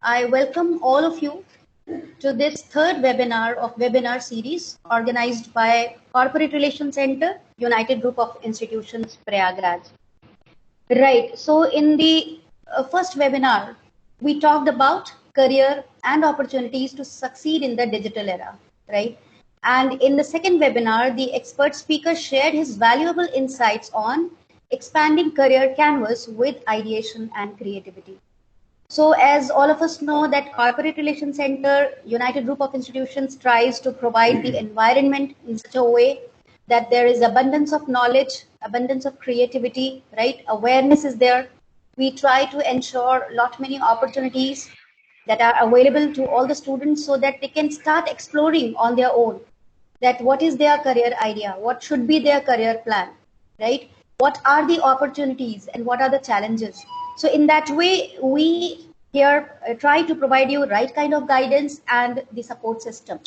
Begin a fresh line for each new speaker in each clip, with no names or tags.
I welcome all of you to this third webinar of webinar series organized by Corporate Relations Center, United Group of Institutions, Prayagraj. Right. So in the first webinar, we talked about career and opportunities to succeed in the digital era, right? And in the second webinar, the expert speaker shared his valuable insights on expanding career canvas with ideation and creativity. So as all of us know that Corporate Relations Center, United Group of Institutions tries to provide the environment in such a way that there is abundance of knowledge, abundance of creativity, right? Awareness is there. We try to ensure lot many opportunities that are available to all the students so that they can start exploring on their own that what is their career idea, what should be their career plan, right? What are the opportunities and what are the challenges? So in that way, we here try to provide you right kind of guidance and the support system.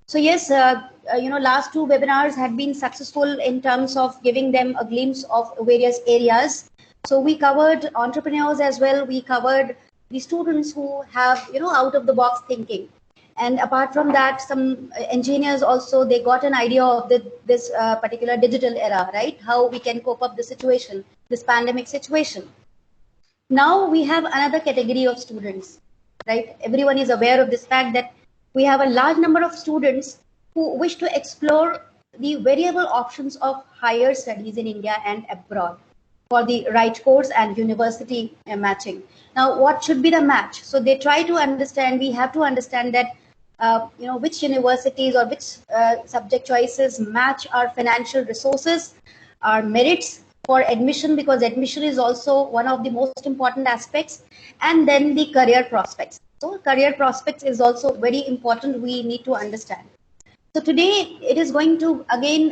So yes, last two webinars had been successful in terms of giving them a glimpse of various areas. So we covered entrepreneurs as well. We covered the students who have, out of the box thinking. And apart from that, some engineers also, they got an idea of this particular digital era, right? How we can cope up the situation, this pandemic situation. Now we have another category of students, right? Everyone is aware of this fact that we have a large number of students who wish to explore the variable options of higher studies in India and abroad for the right course and university matching. Now, what should be the match? So they try to understand, we have to understand that which universities or which subject choices match our financial resources, our merits for admission, because admission is also one of the most important aspects, and then the career prospects. So career prospects is also very important, we need to understand. So today it is going to again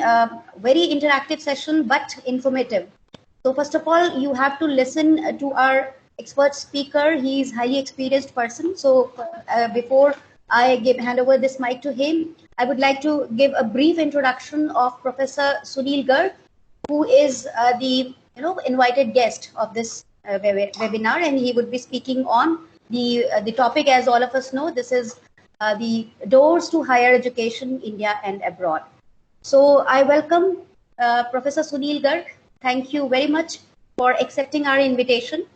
very interactive session but informative. So first of all, you have to listen to our expert speaker. He is highly experienced person. So before I hand over this mic to him, I would like to give a brief introduction of Professor Sunil Garg, who is the invited guest of this webinar, and he would be speaking on the topic. As all of us know, this is the doors to higher education, India and abroad. So I welcome Professor Sunil Garg. Thank you very much for accepting our invitation.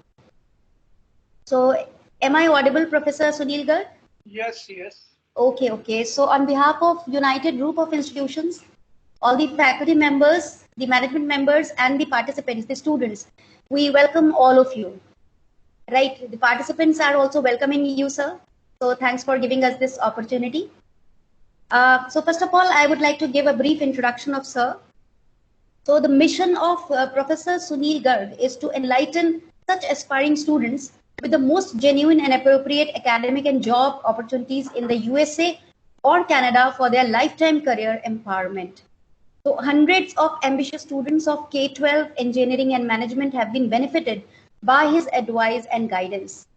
So am I audible, Professor Sunil Garg?
Yes, yes.
Okay. So on behalf of United Group of Institutions, all the faculty members, the management members, and the participants, the students, we welcome all of you. Right, the participants are also welcoming you, sir. So thanks for giving us this opportunity. So first of all, I would like to give a brief introduction of sir. So the mission of Professor Sunil Garg is to enlighten such aspiring students with the most genuine and appropriate academic and job opportunities in the USA or Canada for their lifetime career empowerment. So hundreds of ambitious students of K-12 engineering and management have been benefited by his advice and guidance.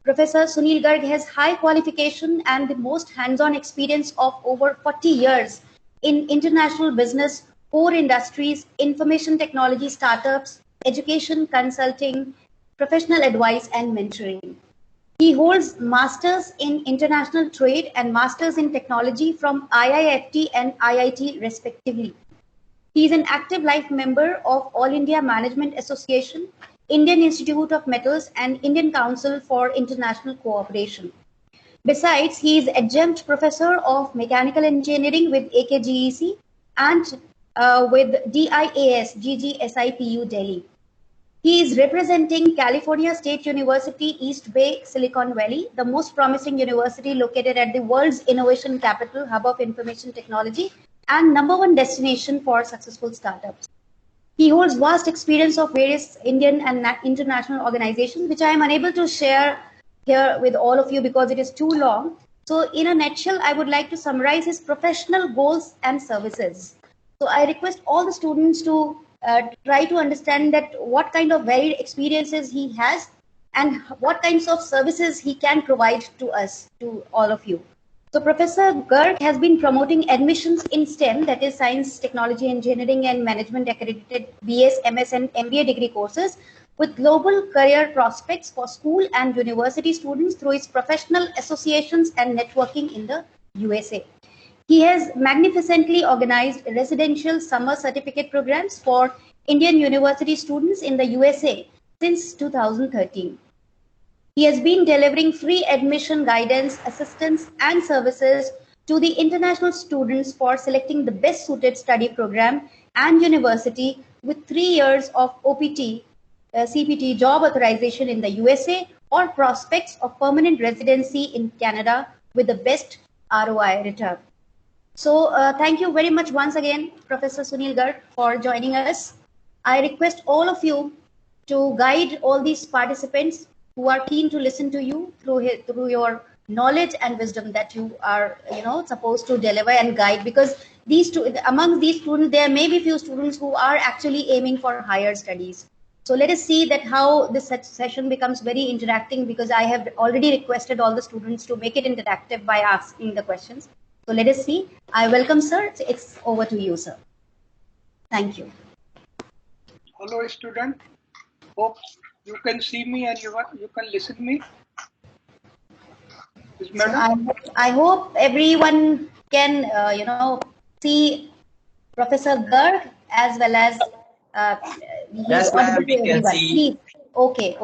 Professor Sunil Garg has high qualification and the most hands-on experience of over 40 years in international business, core industries, information technology startups, education, consulting, professional advice, and mentoring. He holds Masters in International Trade and Masters in Technology from IIFT and IIT respectively. He is an active life member of All India Management Association, Indian Institute of Metals, and Indian Council for International Cooperation. Besides, he is adjunct professor of mechanical engineering with AKGEC and with DIAS GGSIPU Delhi. He is representing California State University, East Bay, Silicon Valley, the most promising university located at the world's innovation capital, hub of information technology, and #1 destination for successful startups. He holds vast experience of various Indian and international organizations, which I am unable to share here with all of you because it is too long. So in a nutshell, I would like to summarize his professional goals and services. So I request all the students to try to understand that what kind of varied experiences he has and what kinds of services he can provide to us, to all of you. So Professor Garg has been promoting admissions in STEM, that is Science, Technology, Engineering and Management accredited BS, MS and MBA degree courses with global career prospects for school and university students through its professional associations and networking in the USA. He has magnificently organized residential summer certificate programs for Indian university students in the USA since 2013. He has been delivering free admission guidance, assistance, and services to the international students for selecting the best suited study program and university with 3 years of OPT, CPT job authorization in the USA or prospects of permanent residency in Canada with the best ROI return. So thank you very much once again, Professor Sunil Garg, for joining us. I request all of you to guide all these participants who are keen to listen to you through your knowledge and wisdom that you are supposed to deliver and guide, because among these students there may be few students who are actually aiming for higher studies. So let us see that how this session becomes very interacting, because I have already requested all the students to make it interactive by asking the questions. So let us see. I welcome, sir. It's over to you, sir. Thank you.
Hello, student. Hope you can see me and you can listen to me.
So I hope everyone can, see Professor Garg as well as
yes, ma'am, we can see.
Please. Okay.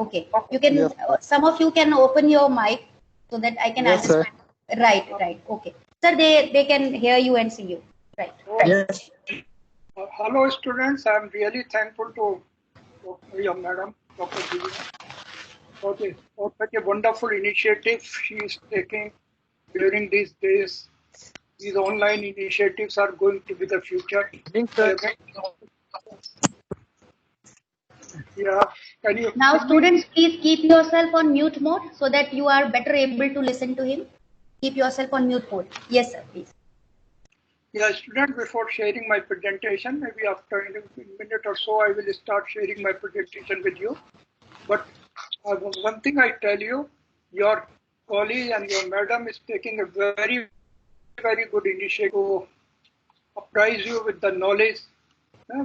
You can.
Yes.
Some of you can open your mic so that I can
Yes, sir.
understand. Right. Okay. Sir, they can hear you and see you. Right.
Yes.
Hello, students. I'm really thankful to your madam, Dr. Divya, for such a wonderful initiative she is taking during these days. These online initiatives are going to be the future. Yeah. Can you
Now, students, please keep yourself on mute mode so that you are better able to listen to him. Keep yourself on mute mode. Yes, sir, please.
Yeah, student, before sharing my presentation, maybe after a minute or so, I will start sharing my presentation with you. But one thing I tell you, your colleague and your madam is taking a very, very good initiative to apprise you with the knowledge,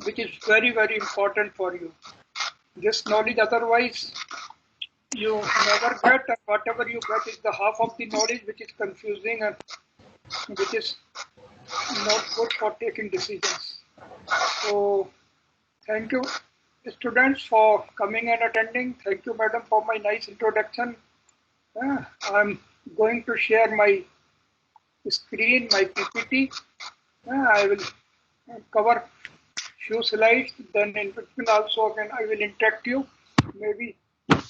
which is very, very important for you. This knowledge, otherwise, you never get, and whatever you get is the half of the knowledge, which is confusing and which is not good for taking decisions. So, thank you, students, for coming and attending. Thank you, madam, for my nice introduction. I'm going to share my screen, my PPT. I will cover few slides. Then in between also again I will interact you. Maybe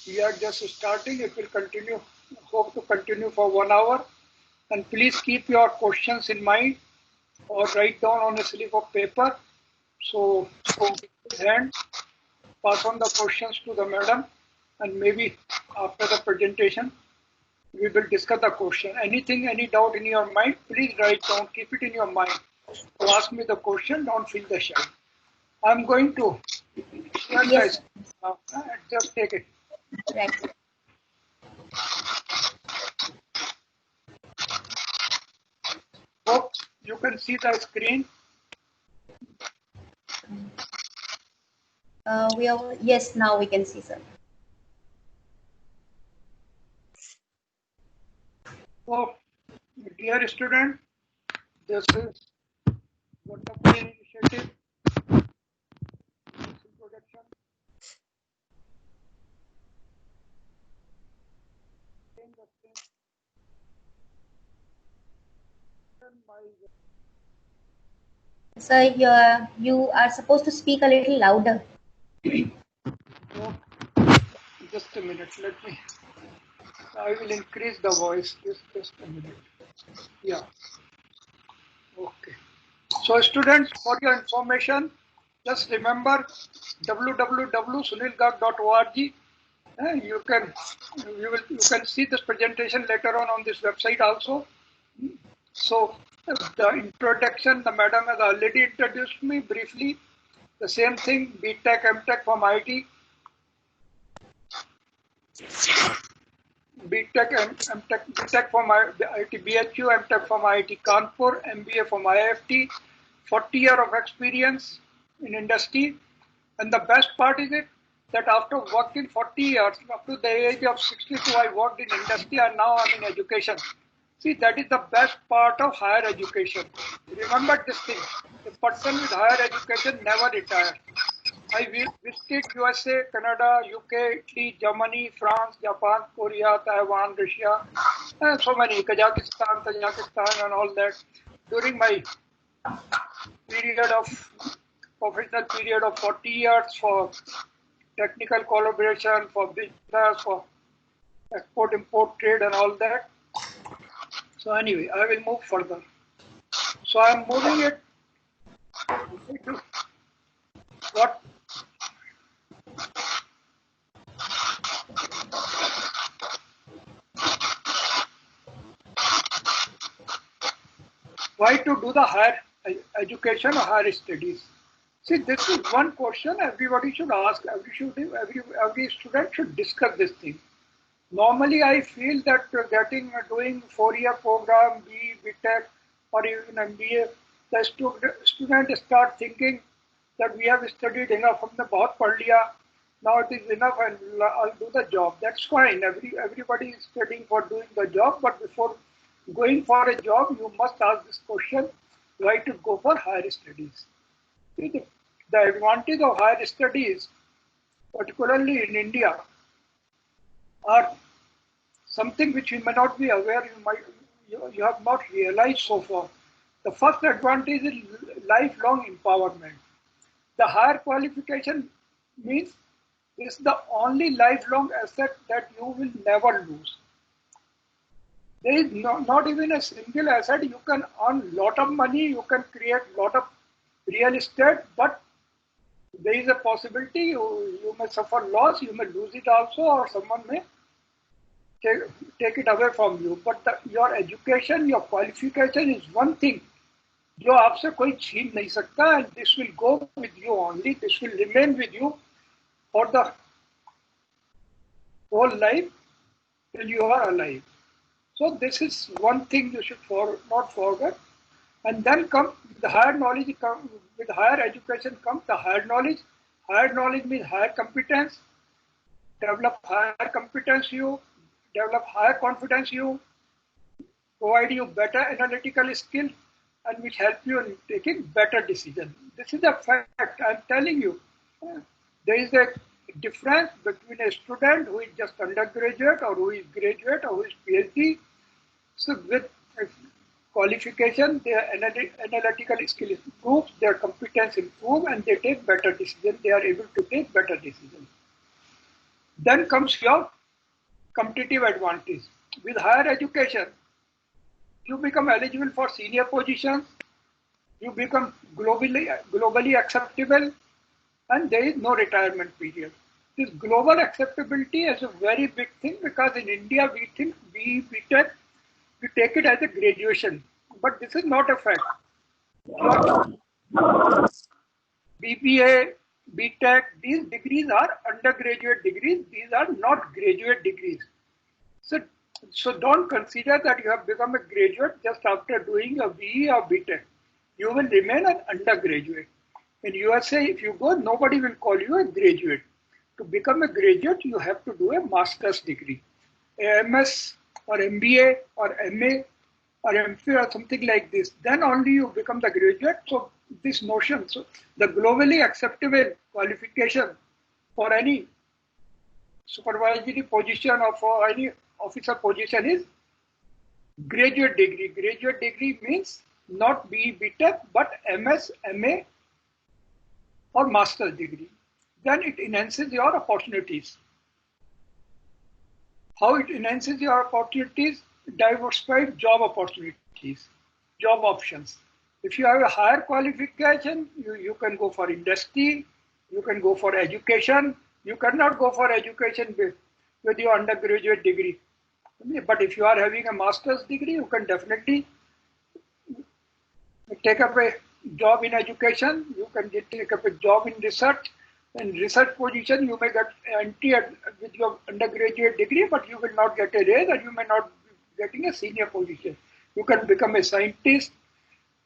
we are just starting. It will continue. Hope to continue for 1 hour. And please keep your questions in mind or write down on a slip of paper. So then pass on the questions to the madam, and maybe after the presentation we will discuss the question. Anything, any doubt in your mind, please write down, keep it in your mind. So ask me the question, don't feel the shy. I'm going to share
Yes.
now. Just take it.
Right.
Hope you can see the screen.
Yes, now we can see, sir.
So, dear student, this is wonderful initiative. Introduction.
Sir, you are supposed to speak a little louder.
So, just a minute, I will increase the voice, just a minute. Yeah. Okay. So students, for your information, just remember www.sunilgarg.org. You can see this presentation later on this website also. So the introduction, the madam has already introduced me briefly. The same thing, BTech, MTech from IT. BTech, MTech, BTech from IIT BHU, MTech from IIT Kanpur, MBA from IFT, 40 years of experience in industry. And the best part is it, that after working 40 years, up to the age of 62, I worked in industry and now I'm in education. See, that is the best part of higher education. Remember this thing, a person with higher education never retires. I visited USA, Canada, UK, Italy, Germany, France, Japan, Korea, Taiwan, Russia, and so many, Kazakhstan, and all that during my professional period of 40 years for technical collaboration, for business, for export, import, trade, and all that. So anyway, I will move further. So I am moving it to what? Why to do the higher education or higher studies? See, this is one question everybody should ask. Every student should discuss this thing. Normally, I feel that doing 4-year program, BTech, or even MBA, the student start thinking that we have studied enough from the bahut pad liya, now it is enough and I'll do the job. That's fine. Everybody is studying for doing the job, but before going for a job, you must ask this question: why to go for higher studies? See, the advantage of higher studies, particularly in India, are something which you may not be aware, you have not realized so far. The first advantage is lifelong empowerment. The higher qualification means this is the only lifelong asset that you will never lose. There is not even a single asset. You can earn lot of money, you can create lot of real estate, but there is a possibility you may suffer loss, you may lose it also, or someone may take it away from you. But your education, your qualification is one thing जो आपसे कोई छीन नहीं सकता, and this will go with you only. This will remain with you for the whole life till you are alive. So this is one thing you should not forget. And then come the higher knowledge. With higher education comes the higher knowledge. Higher knowledge means higher competence. Develop higher competence, you develop higher confidence, you provide you better analytical skill, and which help you in taking better decisions. This is a fact. I'm telling you. There is a difference between a student who is just undergraduate or who is graduate or who is PhD. So with qualification, their analytical skill improves, their competence improves, and they take better decisions. They are able to take better decisions. Then comes your competitive advantage. With higher education, you become eligible for senior positions, you become globally acceptable, and there is no retirement period. This global acceptability is a very big thing, because in India we think we take it as a graduation, but this is not a fact. BBA, BTech, these degrees are undergraduate degrees. These are not graduate degrees. So don't consider that you have become a graduate just after doing a BE or BTech. You will remain an undergraduate. In USA, if you go, nobody will call you a graduate. To become a graduate, you have to do a master's degree, a MS or MBA or MA or MPhil or something like this. Then only you become the graduate. So this notion, so the globally acceptable qualification for any supervisory position or for any officer position is graduate degree. Graduate degree means not BE, BTech, but MS, MA or master's degree. Then it enhances your opportunities. How it enhances your opportunities? Diversified job opportunities, job options. If you have a higher qualification, you can go for industry, you can go for education. You cannot go for education with your undergraduate degree. But if you are having a master's degree, you can definitely take up a job in education. You can take up a job in research. In research position, you may get entry with your undergraduate degree, but you will not get a raise, or you may not be getting a senior position. You can become a scientist.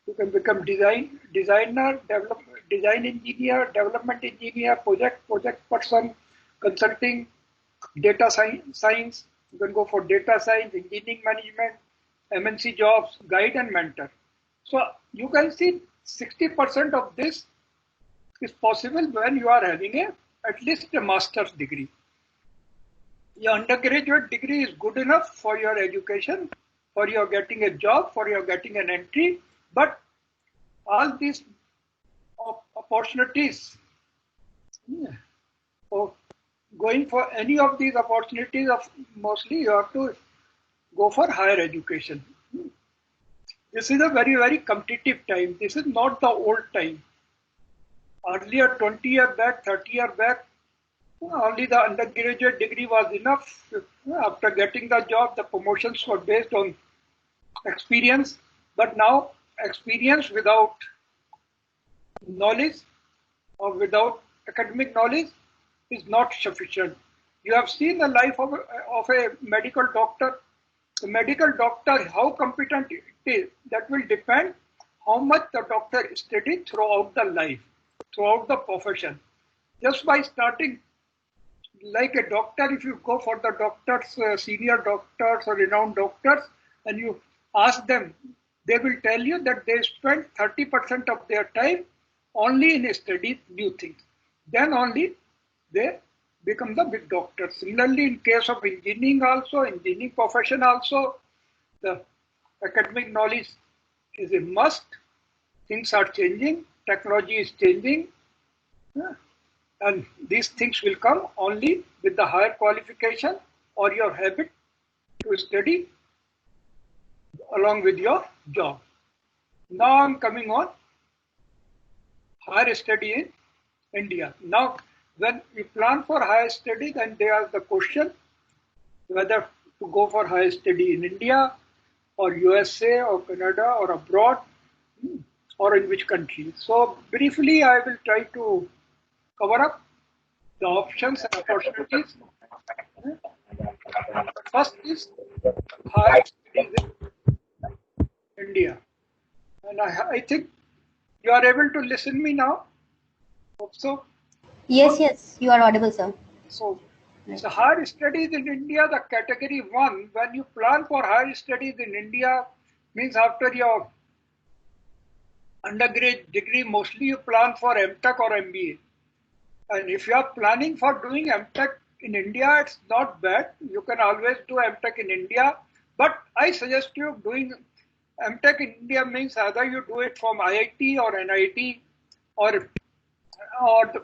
You can become designer, design engineer, development engineer, project person, consulting, data science. You can go for data science, engineering management, MNC jobs, guide and mentor. So you can see 60% of this is possible when you are having at least a master's degree. Your undergraduate degree is good enough for your education, for your getting a job, for your getting an entry, but all these opportunities, for going for any of these opportunities, mostly you have to go for higher education. This is a very, very competitive time. This is not the old time. Earlier, 20 years back, 30 years back, only the undergraduate degree was enough. After getting the job, the promotions were based on experience. But now, experience without knowledge or without academic knowledge is not sufficient. You have seen the life of a medical doctor. The medical doctor, how competent it is, that will depend how much the doctor studied throughout the life, throughout the profession. Just by starting like a doctor, if you go for the doctors, senior doctors or renowned doctors, and you ask them, they will tell you that they spend 30% of their time only in studying new things. Then only they become the big doctor. Similarly, in case of engineering also, engineering profession also, the academic knowledge is a must. Things are changing, technology is changing, and these things will come only with the higher qualification or your habit to study along with your job. Now I'm coming on higher study in India. Now, when we plan for higher study, then they ask the question whether to go for higher study in India or USA or Canada or abroad or in which country. So briefly, I will try to cover up the options and opportunities. First is higher studies in India. And I think you are able to listen me now. Hope so.
Yes, yes, you are audible, sir.
So higher studies in India, the category 1, when you plan for higher studies in India, means after your undergraduate degree, mostly you plan for MTech or MBA. And if you are planning for doing MTech in India, it's not bad. You can always do MTech in India. But I suggest you doing MTech in India means either you do it from IIT or NIT or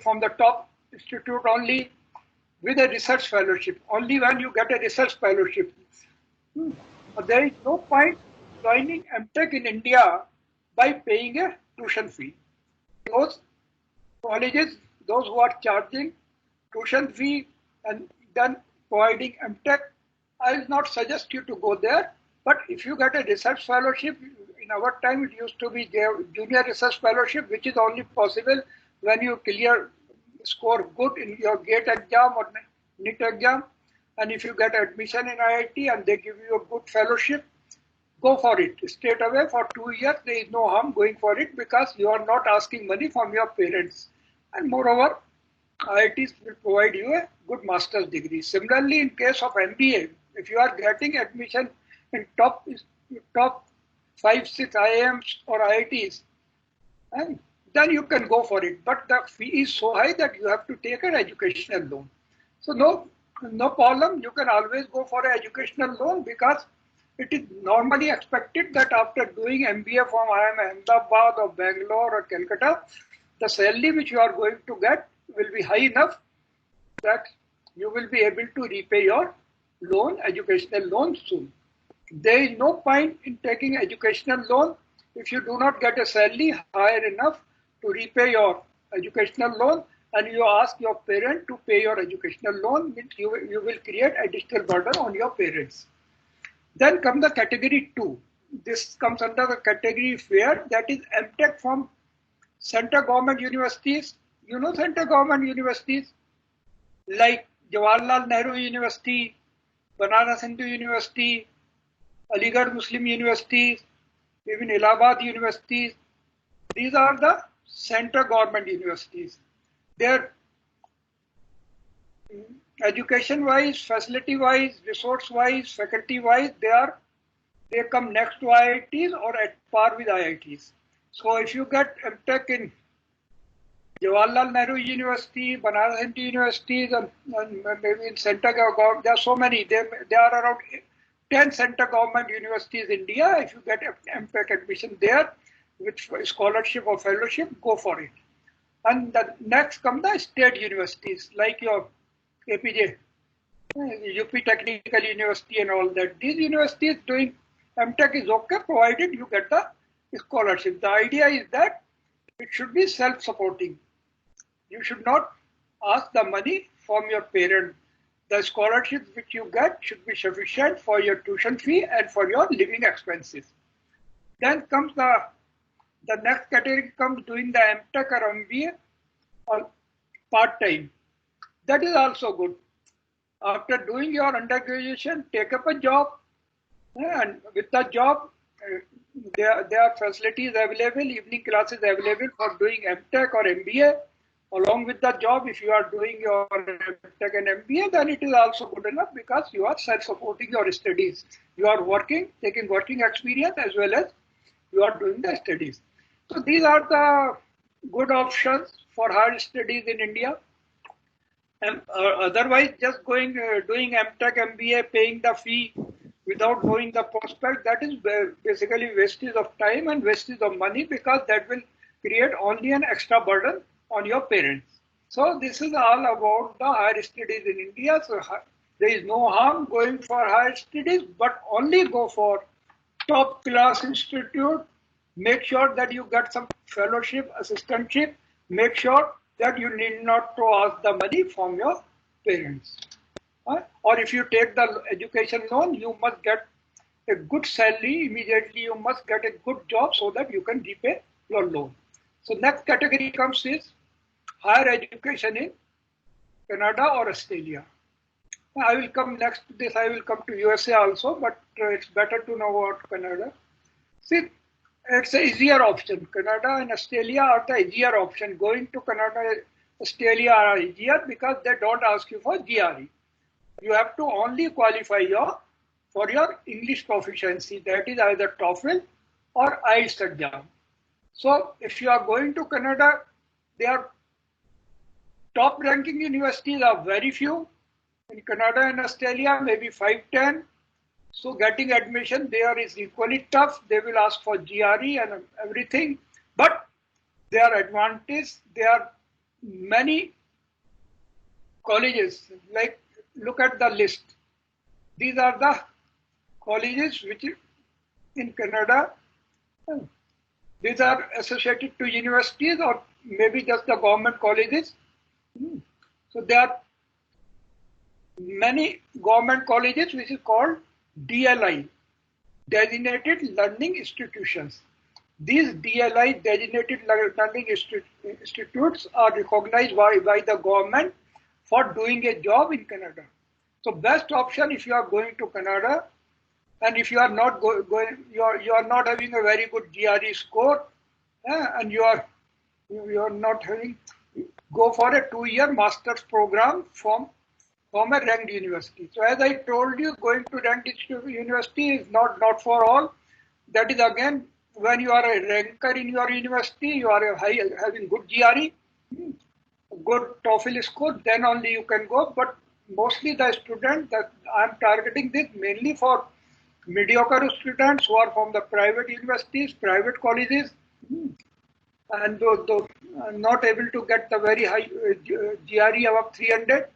from the top institute only with a research fellowship. Only when you get a research fellowship. There is no point joining MTech in India by paying a tuition fee. Those colleges, those who are charging tuition fee and then providing MTech, I will not suggest you to go there. But if you get a research fellowship, in our time it used to be junior research fellowship, which is only possible when you score good in your GATE exam or NEET exam. And if you get admission in IIT and they give you a good fellowship, go for it straight away for 2 years. There is no harm going for it because you are not asking money from your parents. And moreover, IITs will provide you a good master's degree. Similarly, in case of MBA, if you are getting admission in top 5-6 IIMs or IITs, and then you can go for it. But the fee is so high that you have to take an educational loan. So no problem. You can always go for an educational loan because it is normally expected that after doing MBA from IIM Ahmedabad or Bangalore or Calcutta, the salary which you are going to get will be high enough that you will be able to repay your loan, educational loan soon. There is no point in taking educational loan if you do not get a salary higher enough to repay your educational loan, and you ask your parent to pay your educational loan, means you will create additional burden on your parents. Then comes the category 2. This comes under the category where that is MTech from central government universities. You know central government universities like Jawaharlal Nehru University, Banaras Hindu University, Aligarh Muslim Universities, even Allahabad universities. These are the central government universities. Their education-wise, facility-wise, resource-wise, faculty-wise, they come next to IITs or at par with IITs. So if you get MTech in Jawaharlal Nehru University, Banaras Hindu Universities, and maybe in center government, there are so many. There are around 10 center government universities in India. If you get MTech admission there with scholarship or fellowship, go for it. And the next come the state universities like your APJ, UP Technical University and all that. These universities doing MTech is okay provided you get the scholarship. The idea is that it should be self-supporting. You should not ask the money from your parent. The scholarship which you get should be sufficient for your tuition fee and for your living expenses. Then comes the next category comes doing the MTech or MBA or part-time. That is also good. After doing your undergraduation, take up a job, and with the job, there are facilities available, evening classes available for doing MTech or MBA. Along with the job, if you are doing your MTech and MBA, then it is also good enough because you are self-supporting your studies. You are working, taking working experience as well as you are doing the studies. So these are the good options for higher studies in India. And otherwise, just going doing MTech, MBA, paying the fee without knowing the prospect, that is basically wastage of time and wastage of money because that will create only an extra burden on your parents. So this is all about the higher studies in India. So there is no harm going for higher studies, but only go for top class institute. Make sure that you get some fellowship, assistantship. Make sure that you need not to ask the money from your parents. Or if you take the education loan, you must get a good salary immediately. You must get a good job so that you can repay your loan. So next category comes is higher education in Canada or Australia. I will come next to this. I will come to USA also, but it's better to know about Canada. See, it's an easier option. Canada and Australia are the easier option. Going to Canada, Australia are easier because they don't ask you for GRE. You have to only qualify for your English proficiency. That is either TOEFL or IELTS exam. So if you are going to Canada, their top ranking universities are very few. In Canada and Australia, maybe 5-10. So getting admission there is equally tough. They will ask for GRE and everything. But their advantage, there are many colleges. Like, look at the list. These are the colleges which in Canada, these are associated to universities or maybe just the government colleges. So there are many government colleges which is called DLI, Designated Learning Institutions. These DLI, Designated Learning Institutes, are recognized by the government for doing a job in Canada. So best option if you are going to Canada, and if you are not going, you are not having a very good GRE score, and you are not having, go for a 2-year master's program from a ranked university. So as I told you, going to ranked university is not for all. That is again, when you are a ranker in your university, you are having good GRE, good TOEFL score, then only you can go. But mostly the students that I am targeting this mainly for mediocre students who are from the private universities, private colleges, and those not able to get the very high GRE above 300.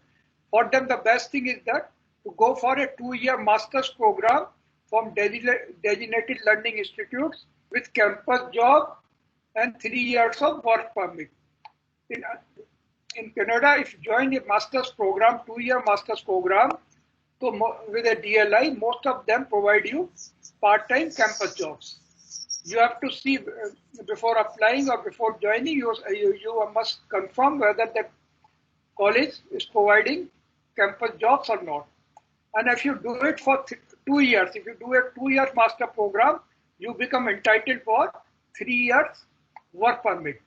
For them, the best thing is that to go for a 2-year master's program from designated learning institutes with campus job and 3 years of work permit. In Canada, if you join a master's program, 2-year master's program, so with a DLI, most of them provide you part-time campus jobs. You have to see before applying or before joining, you must confirm whether the college is providing campus jobs or not. And if you do it for 2 years, if you do a 2-year master program, you become entitled for 3 years work permit.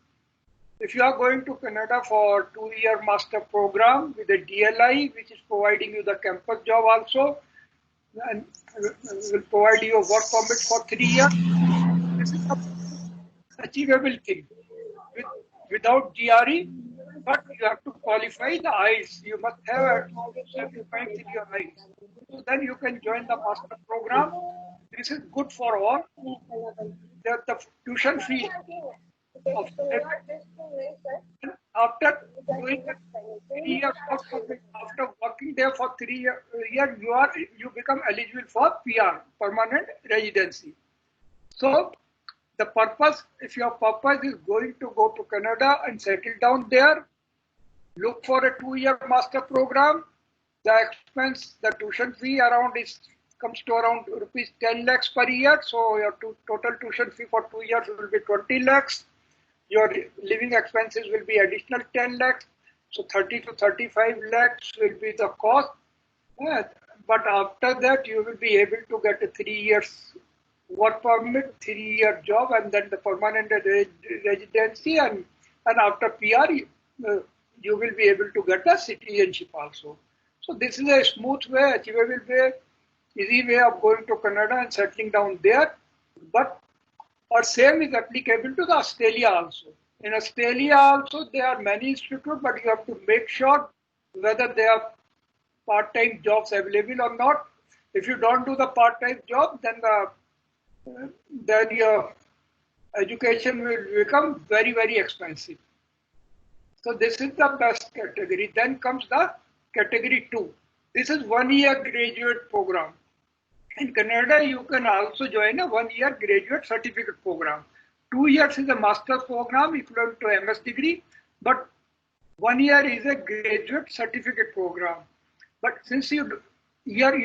If you are going to Canada for 2-year master program with a DLI, which is providing you the campus job also, and will provide you a work permit for 3 years, this is an achievable thing without GRE, but you have to qualify the IELTS. You must have a 75 in your IELTS. So then you can join the master program. This is good for all. The tuition fee of after doing 3 years after working there for 3 years, you become eligible for PR, permanent residency. So the purpose, if your purpose is going to go to Canada and settle down there, look for a 2-year master program. The expense, the tuition fee comes to around rupees 10 lakhs per year. So your total tuition fee for 2 years will be 20 lakhs. Your living expenses will be additional 10 lakhs. So 30 to 35 lakhs will be the cost. But after that, you will be able to get a 3 years work permit, 3-year job, and then the permanent residency. And after PR, you will be able to get a citizenship also. So this is a smooth way, achievable way, easy way of going to Canada and settling down there. But our same is applicable to the Australia also. In Australia also, there are many institutes, but you have to make sure whether there are part-time jobs available or not. If you don't do the part-time job, then your education will become very, very expensive. So this is the best category. Then comes the category 2. This is 1-year graduate program. In Canada, you can also join a 1-year graduate certificate program. 2 years is a master's program equivalent to MS degree, but 1 year is a graduate certificate program. But since you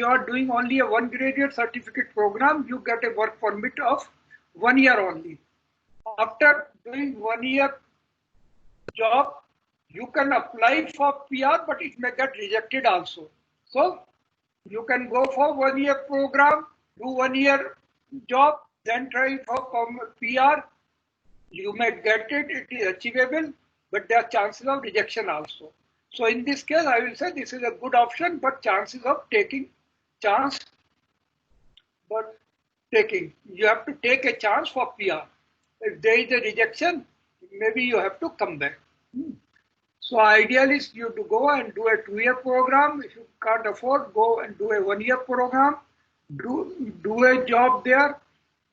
are doing only a 1 graduate certificate program, you get a work permit of 1 year only. After doing 1 year job, you can apply for PR, but it may get rejected also. So you can go for 1 year program, do 1 year job, then try for PR. You may get it, it is achievable, but there are chances of rejection also. So in this case, I will say this is a good option, but chances of taking, you have to take a chance for PR. If there is a rejection, maybe you have to come back. So ideally, you to go and do a 2-year program. If you can't afford, go and do a 1-year program. Do a job there,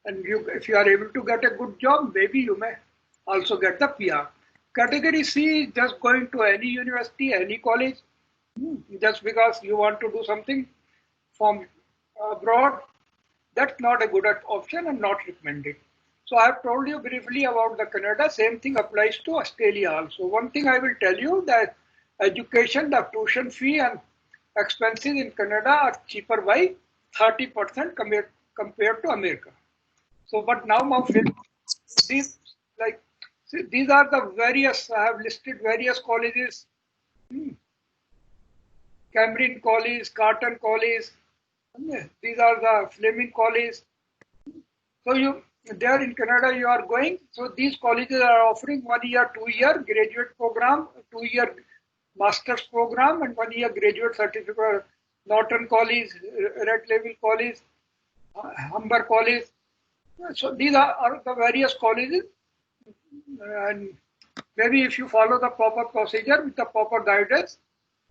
and if you are able to get a good job, maybe you may also get the PR. Category C is just going to any university, any college, just because you want to do something from abroad. That's not a good option and not recommended. So I have told you briefly about the Canada. Same thing applies to Australia also. One thing I will tell you that education, the tuition fee and expenses in Canada are cheaper by 30% compared to America. So, but now these are the various, I have listed various colleges, Cambridge College, Carleton College, these are the Fleming College. So there in Canada you are going, so these colleges are offering 1 year, 2 year graduate program, 2 year master's program, and 1 year graduate certificate. Norton College, Red Level College, Humber College. So these are the various colleges, and maybe if you follow the proper procedure with the proper guidance,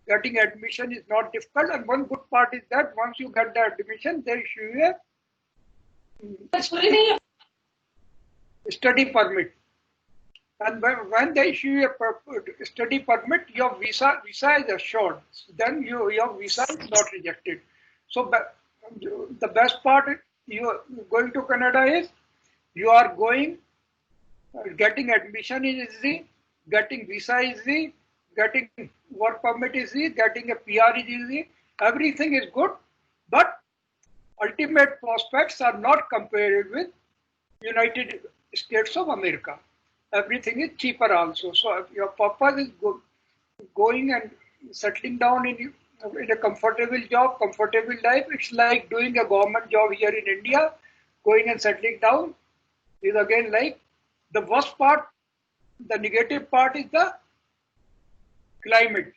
getting admission is not difficult. And one good part is that once you get the admission, they issue you a study permit. And when they issue you a study permit, your visa is assured. Then your visa is not rejected. So the best part you going to Canada is you are going, getting admission is easy, getting visa is easy, getting work permit is easy, getting a PR is easy. Everything is good, but ultimate prospects are not compared with United States of America. Everything is cheaper also. So if your purpose is going and settling down in a comfortable job, comfortable life, it's like doing a government job here in India. Going and settling down is again like the worst part the negative part is the climate.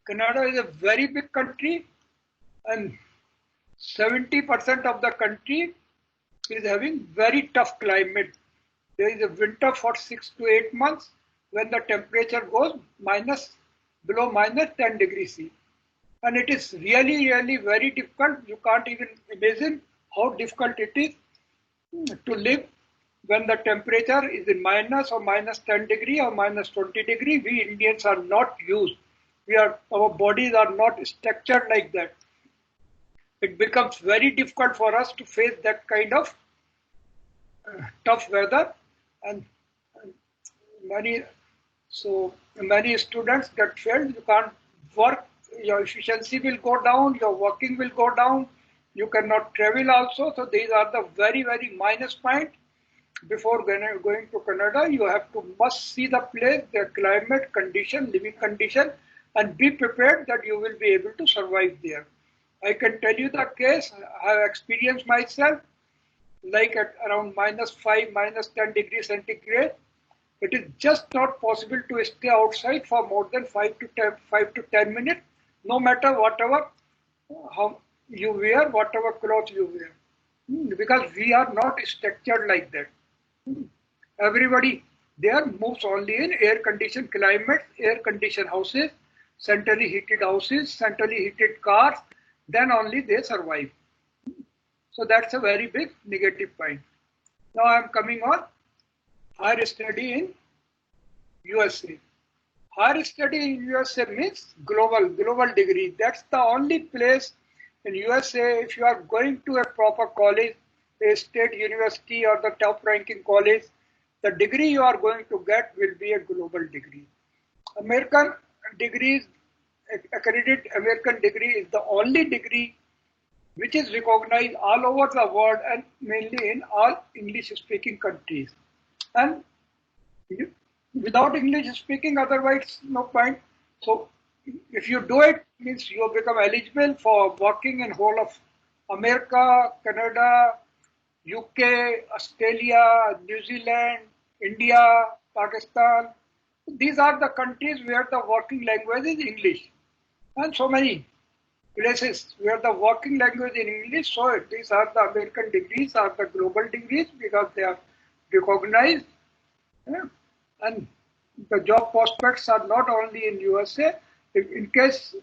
Canada is a very big country and 70% of the country is having very tough climate. There is a winter for 6 to 8 months when the temperature goes below minus 10 degrees C. And it is really, really very difficult. You can't even imagine how difficult it is to live when the temperature is in minus or minus 10 degree or minus 20 degree. We Indians are not used. Our bodies are not structured like that. It becomes very difficult for us to face that kind of tough weather, and many students get failed. You can't work, your efficiency will go down, your working will go down, you cannot travel also. So these are the very, very minus point. Before going to Canada, you must see the place, the climate condition, living condition, and be prepared that you will be able to survive there. I can tell you the case. I have experienced myself, like at around -5, -10 degrees centigrade. It is just not possible to stay outside for more than 5 to 10 minutes, no matter how you wear, whatever clothes you wear, because we are not structured like that. Everybody there moves only in air-conditioned climate, air-conditioned houses, centrally heated houses, centrally heated cars, then only they survive. So that's a very big negative point. Now I'm coming on higher study in USA. Higher study in USA means global degree. That's the only place in USA, if you are going to a proper college, a state university or the top ranking college, the degree you are going to get will be a global degree. American degrees, accredited American degree is the only degree which is recognized all over the world and mainly in all English speaking countries. And without English speaking, otherwise no point. So if you do it, means you become eligible for working in whole of America, Canada, UK, Australia, New Zealand, India, Pakistan. These are the countries where the working language is English. And so many places where the working language is English. So these are the American degrees, are the global degrees because they are recognized. Yeah. And the job prospects are not only in USA. In case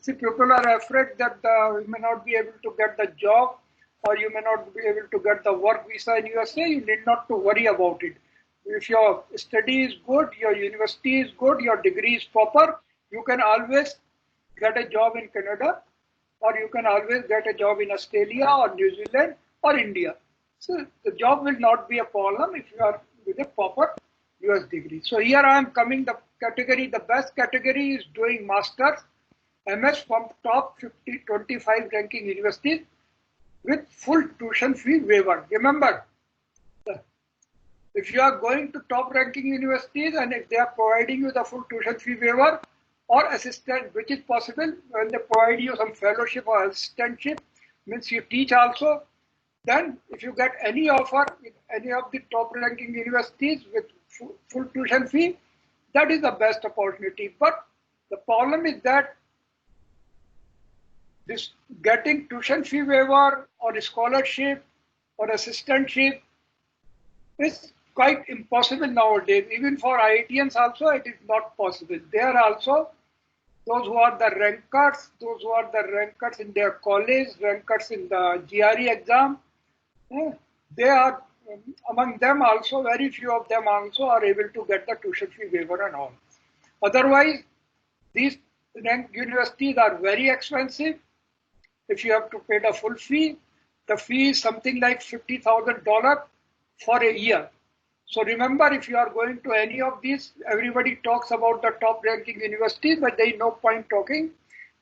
people are afraid that you may not be able to get the job or you may not be able to get the work visa in USA, you need not to worry about it. If your study is good, your university is good, your degree is proper, you can always get a job in Canada, or you can always get a job in Australia or New Zealand or India. So the job will not be a problem if you are with a proper US degree. So here I am coming, the best category is doing masters, MS from top 25 ranking universities with full tuition fee waiver. Remember, if you are going to top ranking universities and if they are providing you the full tuition fee waiver or assistant, which is possible when they provide you some fellowship or assistantship, means you teach also, then if you get any offer with any of the top ranking universities with full tuition fee, that is the best opportunity. But the problem is that this getting tuition fee waiver or scholarship or assistantship is quite impossible nowadays. Even for IITians also, it is not possible. There are also those who are the rankers, in their college, rankers in the GRE exam. They are among them also, very few of them also are able to get the tuition fee waiver and all. Otherwise, these ranked universities are very expensive. If you have to pay the full fee, the fee is something like $50,000 for a year. So remember, if you are going to any of these, everybody talks about the top ranking universities, but there is no point talking,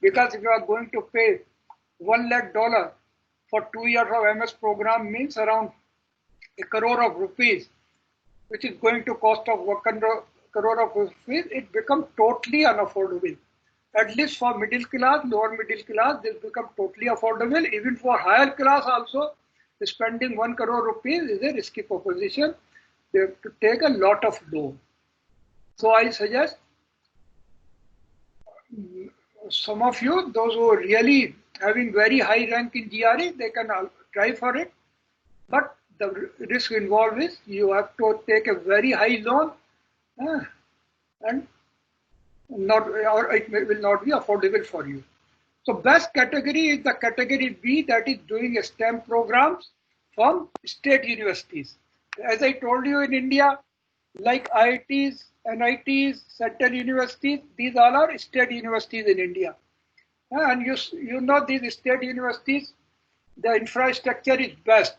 because if you are going to pay $1 lakh for 2 years of MS program, means around ₹1 crore, which is going to cost of ₹1 crore, it becomes totally unaffordable. At least for middle class, lower middle class, this becomes totally affordable. Even for higher class also, spending ₹1 crore is a risky proposition. They have to take a lot of loan. So I suggest some of you, those who are really having very high rank in GRE, they can try for it. But the risk involved is you have to take a very high loan and or it will not be affordable for you. So best category is the category B, that is doing STEM programs from state universities. As I told you, in India, like IITs, NITs, central universities, these all are state universities in India. And you know these state universities, the infrastructure is best.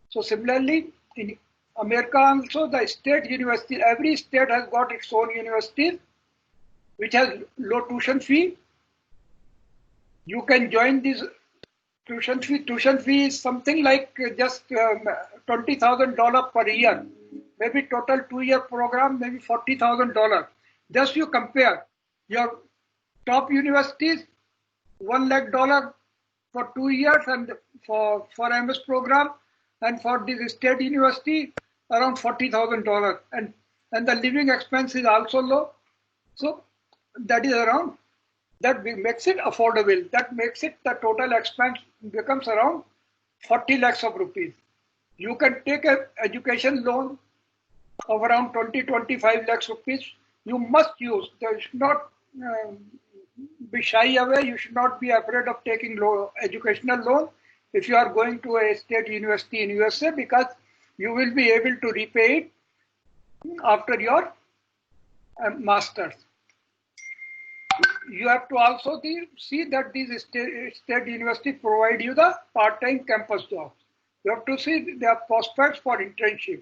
So similarly, in America also, the state university, every state has got its own universities, which has low tuition fee. You can join this tuition fee. Tuition fee is something like just $20,000 per year. Maybe total 2-year program, maybe $40,000. Just you compare your top universities, $1 lakh for 2 years, and for MS program, and for this state university around $40,000, and the living expense is also low. So that is around, that makes it affordable. That makes it, the total expense becomes around 40 lakhs of rupees. You can take an education loan of around 20-25 lakhs rupees. You must use, there should not be shy away. You should not be afraid of taking educational loan if you are going to a state university in USA, because you will be able to repay it after your master's. You have to also see that these state universities provide you the part-time campus jobs. You have to see their prospects for internship.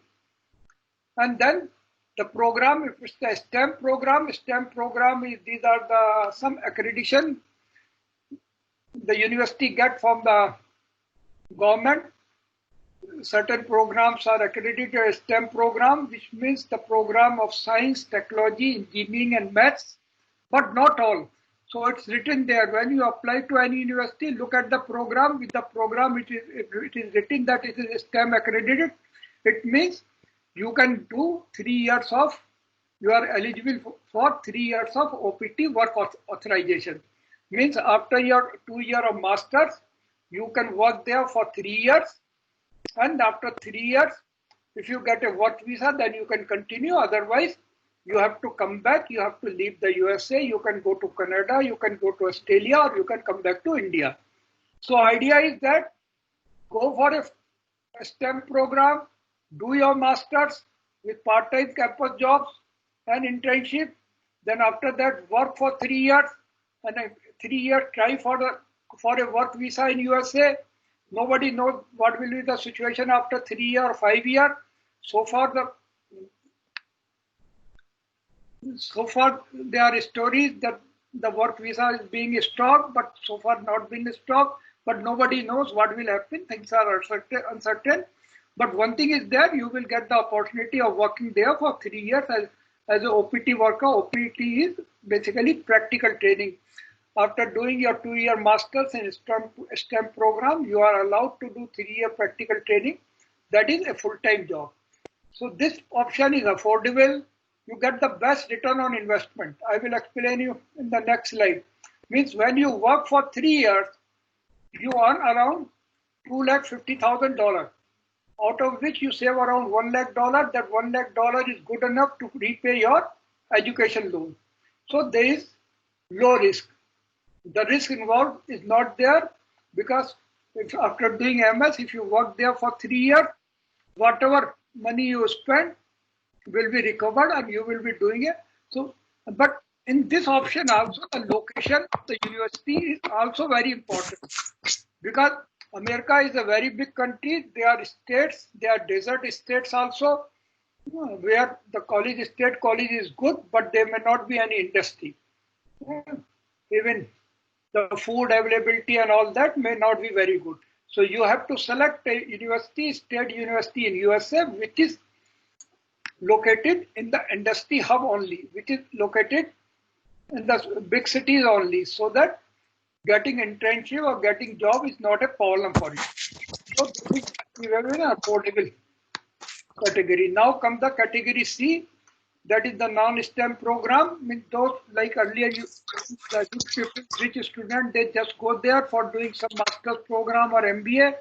And then the program, if it's the STEM program is, these are the some accreditation the university get from the government. Certain programs are accredited as STEM program, which means the program of science, technology, engineering, and maths, but not all. So it's written there. When you apply to any university, look at the program. With the program, it is written that it is STEM accredited. It means you can do 3 years of, you are eligible for 3 years of OPT work authorization. Means after your 2 years of masters, you can work there for 3 years. And after 3 years, if you get a work visa, then you can continue. Otherwise, you have to come back. You have to leave the USA. You can go to Canada. You can go to Australia, or you can come back to India. So idea is that go for a STEM program, do your masters with part-time campus jobs and internship. Then after that, work for 3 years, and a 3 year try for a work visa in USA. Nobody knows what will be the situation after 3 years or 5 years. So far there are stories that the work visa is being stopped, but so far not been stopped. But nobody knows what will happen. Things are uncertain. But one thing is that you will get the opportunity of working there for 3 years as an OPT worker. OPT is basically practical training. After doing your 2-year masters in STEM program, you are allowed to do 3-year practical training. That is a full-time job. So this option is affordable. You get the best return on investment. I will explain you in the next slide. Means when you work for 3 years, you earn around $250,000, out of which you save around $1 lakh. That $1 lakh is good enough to repay your education loan. So there is low risk. The risk involved is not there, because if after doing MS, if you work there for 3 years, whatever money you spend will be recovered and you will be doing it. So, but in this option also, the location of the university is also very important, because America is a very big country. There are states, there are desert states also, where the state college is good, but there may not be any industry. Even the food availability and all that may not be very good. So you have to select a university, state university in USA, which is located in the industry hub only, which is located in the big cities only, so that getting internship or getting job is not a problem for you. So this is an affordable category. Now comes the category C, that is the non-STEM program. I mean, those like earlier, the rich student, they just go there for doing some master's program or MBA,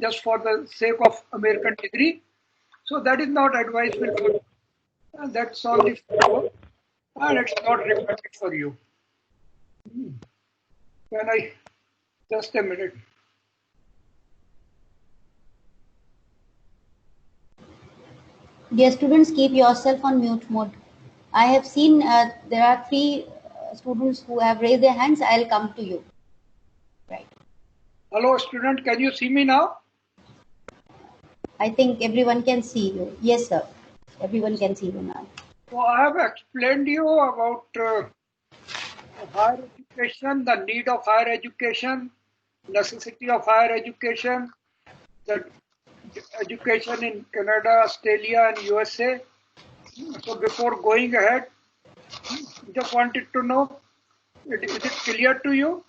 just for the sake of American degree. So that is not advisable for you. That's only for you, and it's not recommended for you. Can I just a minute?
Dear students, keep yourself on mute mode. I have seen there are 3 students who have raised their hands. I'll come to you. Right.
Hello, student. Can you see me now?
I think everyone can see you. Yes, sir. Everyone can see you now.
So I have explained you about higher education, the need of higher education, necessity of higher education, the education in Canada, Australia, and USA. So before going ahead, just wanted to know, is it clear to you?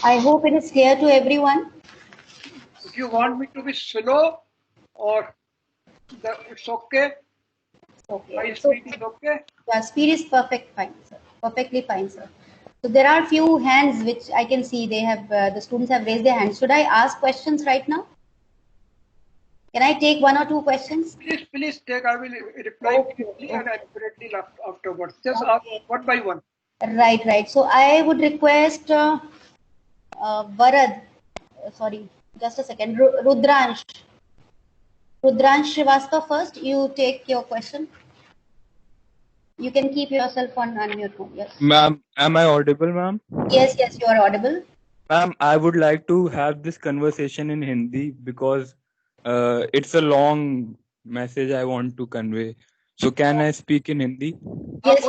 I hope it is clear to everyone.
If you want me to be slow, or it's okay.
Okay.
My speed is okay.
Speed is perfect, fine, sir. Perfectly fine, sir. So there are few hands which I can see. They have the students have raised their hands. Should I ask questions right now? Can I take 1 or 2 questions?
Please take. I will reply quickly and accurately afterwards. Just ask one by one.
Right. So I would request Varad. Sorry, just a second. Rudransh Srivastava first. You take your question. You can keep yourself on unmute mode. Yes.
Ma'am, am I audible, ma'am?
Yes, you are audible.
Ma'am, I would like to have this conversation in Hindi because it's a long message I want to convey. So can I speak in Hindi?
Yes.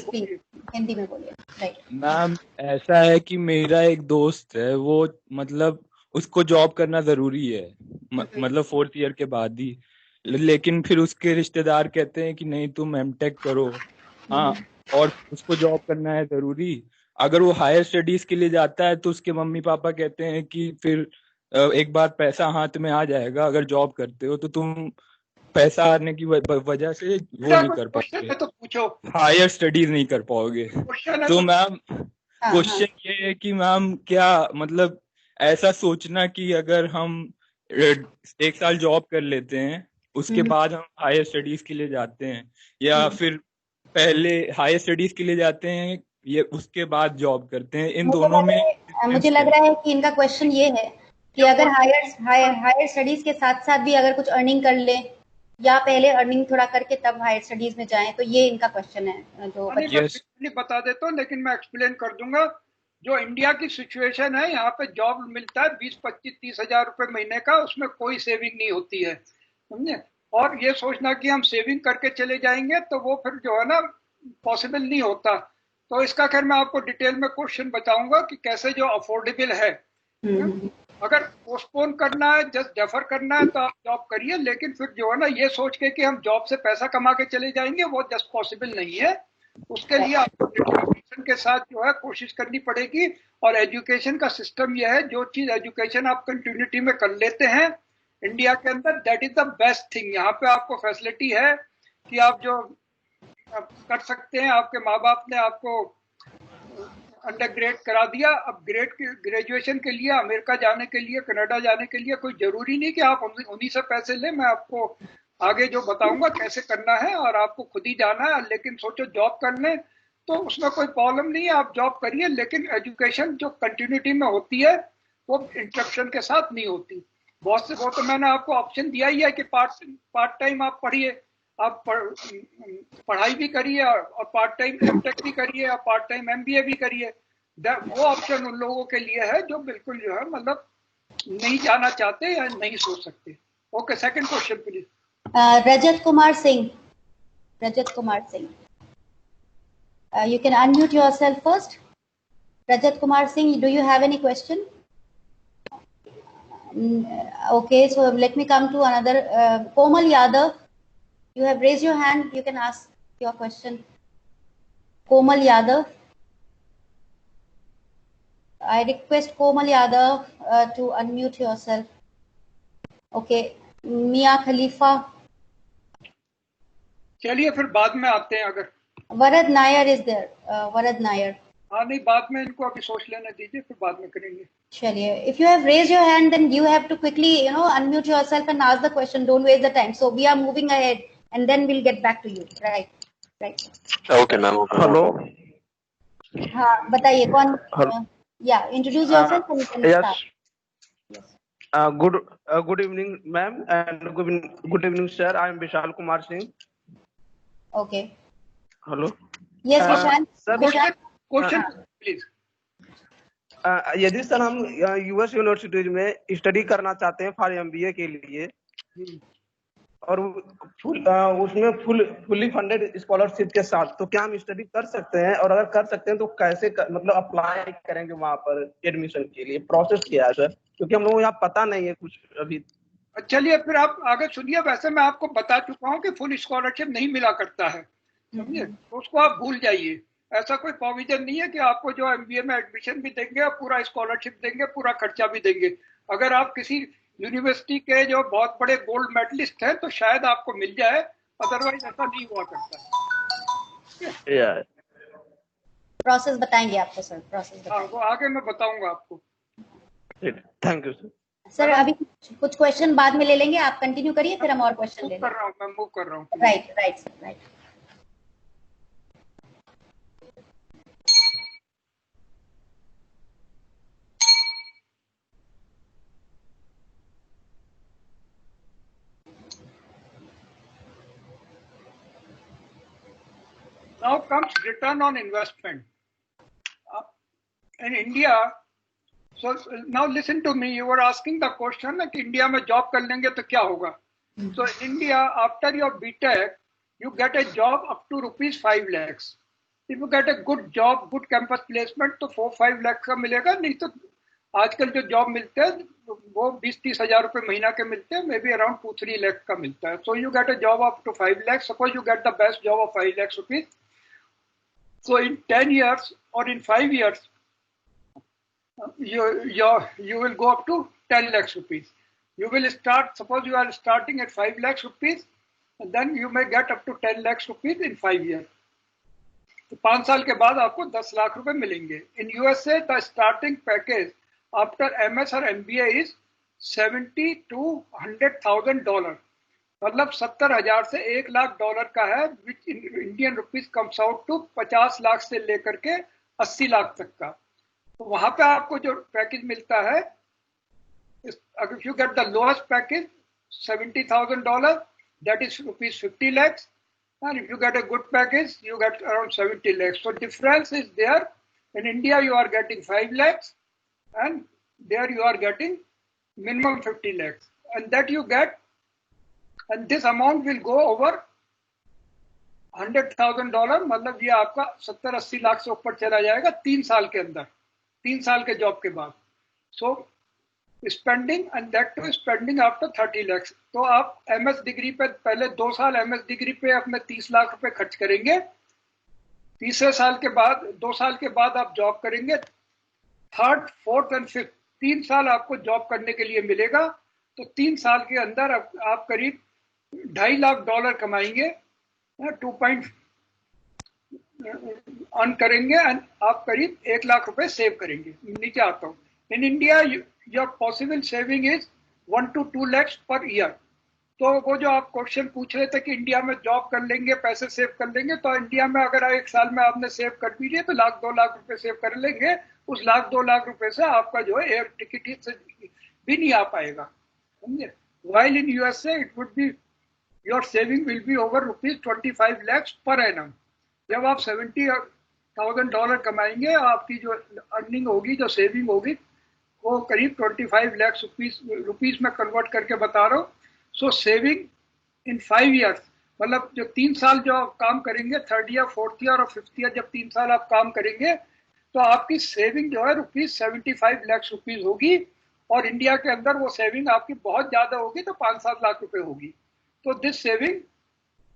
Speak. Hindi में बोलिए. Right.
Ma'am ऐसा है कि मेरा एक दोस्त है, वो मतलब उसको जॉब करना जरूरी है, मतलब 4th ईयर के बाद ही, लेकिन फिर उसके रिश्तेदार कहते हैं कि नहीं तुम एमटेक करो. हाँ, और उसको जॉब करना है जरूरी. अगर वो हायर स्टडीज के लिए जाता है तो उसके मम्मी पापा कहते हैं कि फिर एक बार पैसा हाथ में आ जाएगा, अगर जॉब करते हो तो तुम पैसा आने की वजह से वो नहीं कर पाओगे,
तो पूछो,
हायर स्टडीज नहीं कर पाओगे. तो मैम क्वेश्चन ये है कि मैम क्या मतलब ऐसा सोचना कि अगर हम 1 साल जॉब कर लेते हैं उसके बाद हम हायर स्टडीज के लिए जाते हैं, या फिर पहले हायर स्टडीज के लिए जाते हैं या उसके बाद जॉब करते हैं, इन दोनों में
मुझे लग रहा है कि इनका क्वेश्चन ये है कि अगर हायर स्टडीज के साथ साथ भी अगर कुछ अर्निंग कर ले या पहले अर्निंग थोड़ा करके तब हायर स्टडीज में जाएं, तो ये इनका क्वेश्चन है जो
नहीं बता देता हूँ, लेकिन मैं एक्सप्लेन कर दूंगा. जो इंडिया की सिचुएशन है, यहाँ पे जॉब मिलता है 20-25-30 हजार रुपए महीने का, उसमें कोई सेविंग नहीं होती है, समझे. और ये सोचना कि हम सेविंग करके चले जाएंगे तो वो फिर जो है ना पॉसिबल नहीं होता. तो इसका खैर मैं आपको डिटेल में क्वेश्चन बताऊंगा कि कैसे जो अफोर्डेबल है. अगर पोस्टपोन करना है, जस्ट डेफर करना है तो आप जॉब करिए, लेकिन फिर जो है ना ये सोच के कि हम जॉब से पैसा कमा के चले जाएंगे, वो जस्ट पॉसिबल नहीं है. उसके लिए आपको डिटरमिनेशन के साथ जो है कोशिश करनी पड़ेगी. और एजुकेशन का सिस्टम यह है, जो चीज एजुकेशन आप कंटिन्यूटी में कर लेते हैं इंडिया के अंदर, that is the best thing. यहाँ पे आपको फैसिलिटी है कि आप जो कर सकते हैं. आपके माँ बाप ने आपको अंडर ग्रेड करा दिया, अब ग्रेजुएशन के लिए अमेरिका जाने के लिए, कनाडा जाने के लिए कोई जरूरी नहीं कि आप उन्हीं से पैसे लें. मैं आपको आगे जो बताऊंगा कैसे करना है, और आपको खुद ही जाना है. लेकिन सोचो जॉब कर लें तो उसमें कोई प्रॉब्लम नहीं है, आप जॉब करिए, लेकिन एजुकेशन जो कंटिन्यूटी में होती है वो इंटरप्शन के साथ नहीं होती. बहुत से वो तो मैंने आपको ऑप्शन दिया ही है कि पार्ट टाइम आप पढ़िए, आप पढ़ाई भी करिए और पार्ट टाइम एमटेक भी करिए और पार्ट टाइम एमबीए भी करिए. वो ऑप्शन उन लोगों के लिए है जो बिल्कुल जो है मतलब नहीं जाना चाहते या नहीं सोच सकते. Okay, second question please.
Rajat Kumar Singh, you can unmute yourself first. Rajat Kumar Singh, do you have any question? Okay, so let me come to another. Komal Yadav, you have raised your hand. You can ask your question. Komal Yadav. I request Komal Yadav to unmute yourself. Okay, Mia Khalifa.
चलिए फिर बाद में आते हैं अगर।
Varad Nair is there. Varad Nair.
हाँ नहीं, बाद में इनको अभी सोच लेने दीजिए, फिर बाद में करेंगे।
चलिए, if you have raised your hand, then you have to quickly, unmute yourself and ask the question. Don't waste the time. So we are moving ahead, and then we'll get back to you. Right.
Okay, ma'am.
Hello.
हाँ, बताइए कौन? Yeah, introduce yourself and then
Yes.
start. Yes.
Good evening, ma'am, and good evening, sir. I am Vishal Kumar Singh.
Okay.
Hello.
Yes, Vishal.
Sir,
question please.
यदि sir हम US universities में study करना चाहते हैं for MBA के लिए, और उसमें फुली फंडेड स्कॉलरशिप के साथ, तो क्या हम स्टडी कर सकते हैं? और अगर कर सकते हैं तो कैसे मतलब अप्लाई करेंगे वहां पर एडमिशन के लिए? प्रोसेस क्या है सर? क्योंकि हम लोगों को यहाँ पता नहीं है कुछ अभी।
चलिए फिर आप आगे सुनिए। वैसे मैं आपको बता चुका हूँ कि फुल स्कॉलरशिप नहीं मिला करता है, समझिए, तो उसको आप भूल जाइए। ऐसा कोई प्रोविजन नहीं है कि आपको जो एमबीए में एडमिशन भी देंगे और पूरा स्कॉलरशिप देंगे, पूरा खर्चा भी देंगे। अगर आप किसी यूनिवर्सिटी के जो बहुत बड़े गोल्ड मेडलिस्ट हैं तो शायद आपको मिल जाए, अदरवाइज ऐसा नहीं हुआ करता।
प्रोसेस बताएंगे आपको सर, प्रोसेस
हाँ, वो आगे मैं बताऊंगा आपको।
Thank you sir.
सर अभी कुछ क्वेश्चन बाद में ले लेंगे, आप कंटिन्यू करिए, फिर हम और क्वेश्चन ले लेंगे।
मैं मूव कर रहा हूँ।
Right sir, right.
Now comes return on investment. In India, so now listen to me. You were asking the question like India में job कर लेंगे तो क्या होगा? So in India, after your BTech, you get a job up to ₹5 lakhs. If you get a good job, good campus placement, तो 4-5 लाख का मिलेगा। नहीं तो आजकल जो जॉब मिलते हैं वो 20-30 हजार रुपए महीना के मिलते हैं, मे बी अराउंड 2-3 लाख का मिलता है। So you get a job up to 5 lakhs. Suppose you get the best job of 5 lakhs rupees. So in 10 years or in 5 years, you will go up to 10 lakhs rupees. You will start, suppose you are starting at 5 lakhs rupees, and then you may get up to 10 lakhs rupees in 5 years. तो 5 साल के बाद आपको 10 लाख रुपए मिलेंगे। In USA, the starting package after MS or MBA is $70,000 to $100,000. मतलब 70,000 से $1 लाख का है, which in Indian rupees comes out to 50 lakh से लेकर के 80 लाख तक का। तो वहां पे आपको जो पैकेज मिलता है, if you get the lowest package $70,000, that is ₹50 lakhs, and if you get a good package you get around 70 lakhs. So difference is there. In India you are getting 5 lakhs and there you are getting minimum 50 lakhs, and that you get, and this amount will go over $100,000। मतलब ये आपका 70-80 लाख से ऊपर चला जाएगा 3 साल के अंदर, 3 साल के जॉब के बाद। So spending and that too spending after 30 lakhs। तो आप एमएस डिग्री पे पहले 2 साल एमएस डिग्री पे अपने 30 लाख रुपए खर्च करेंगे। तीसरे साल के बाद 2 साल के बाद आप जॉब करेंगे। थर्ड, फोर्थ एंड फिफ्थ 3 साल आपको जॉब करने के लिए मिलेगा। तो 3 साल के अंदर आप करीब $2.5 लाख कमाएंगे, 2 पॉइंट अर्न करेंगे, एंड आप करीब 1 लाख रुपए सेव करेंगे। नीचे आता हूँ। In India your possible saving is 1 to 2 lakhs per year. तो वो जो आप क्वेश्चन पूछ रहे थे कि इंडिया में जॉब कर लेंगे, पैसे सेव कर लेंगे, तो इंडिया में अगर 1 साल में आपने सेव कर दीजिए तो $1-2 लाख रुपए सेव कर लेंगे। उस $1-2 लाख रुपए से आपका जो है एयर टिकट से भी नहीं आ पाएगा, समझे। While in USA it would be, your saving will be over ₹25 lakhs per annum. जब आप $70,000 कमाएंगे, आपकी जो अर्निंग होगी, जो सेविंग होगी, वो करीब 25 lakhs रुपीस में कन्वर्ट करके बता रहा हूँ। सो सेविंग इन 5 years, मतलब जो 3 साल जो आप काम करेंगे, 3rd year, 4th year और 5th year, जब 3 साल आप काम करेंगे तो आपकी सेविंग जो है ₹75 lakhs होगी। और इंडिया के अंदर वो सेविंग आपकी बहुत ज्यादा होगी, तो 5-7 लाख रुपए होगी। तो this saving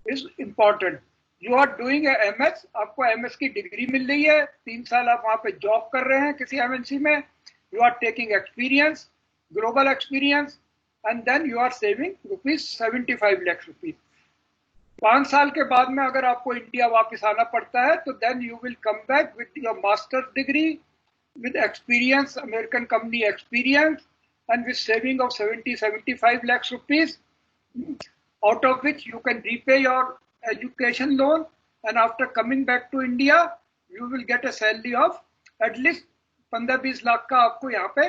is important. You are doing MS, आपको एमएस की डिग्री मिल रही है, 3 साल आप वहां पे जॉब कर रहे हैं किसी एमएनसी में, you are taking experience, global experience, and then you are saving ₹75 lakhs. 5 साल के बाद में अगर आपको इंडिया वापस आना पड़ता है तो then you will come back with your masters degree with experience, American company experience, and with saving of 70-75 lakhs rupees, out of which you can repay your education loan, and after coming back to India, you will get a salary of at least 15-20 lakh का आपको यहाँ पे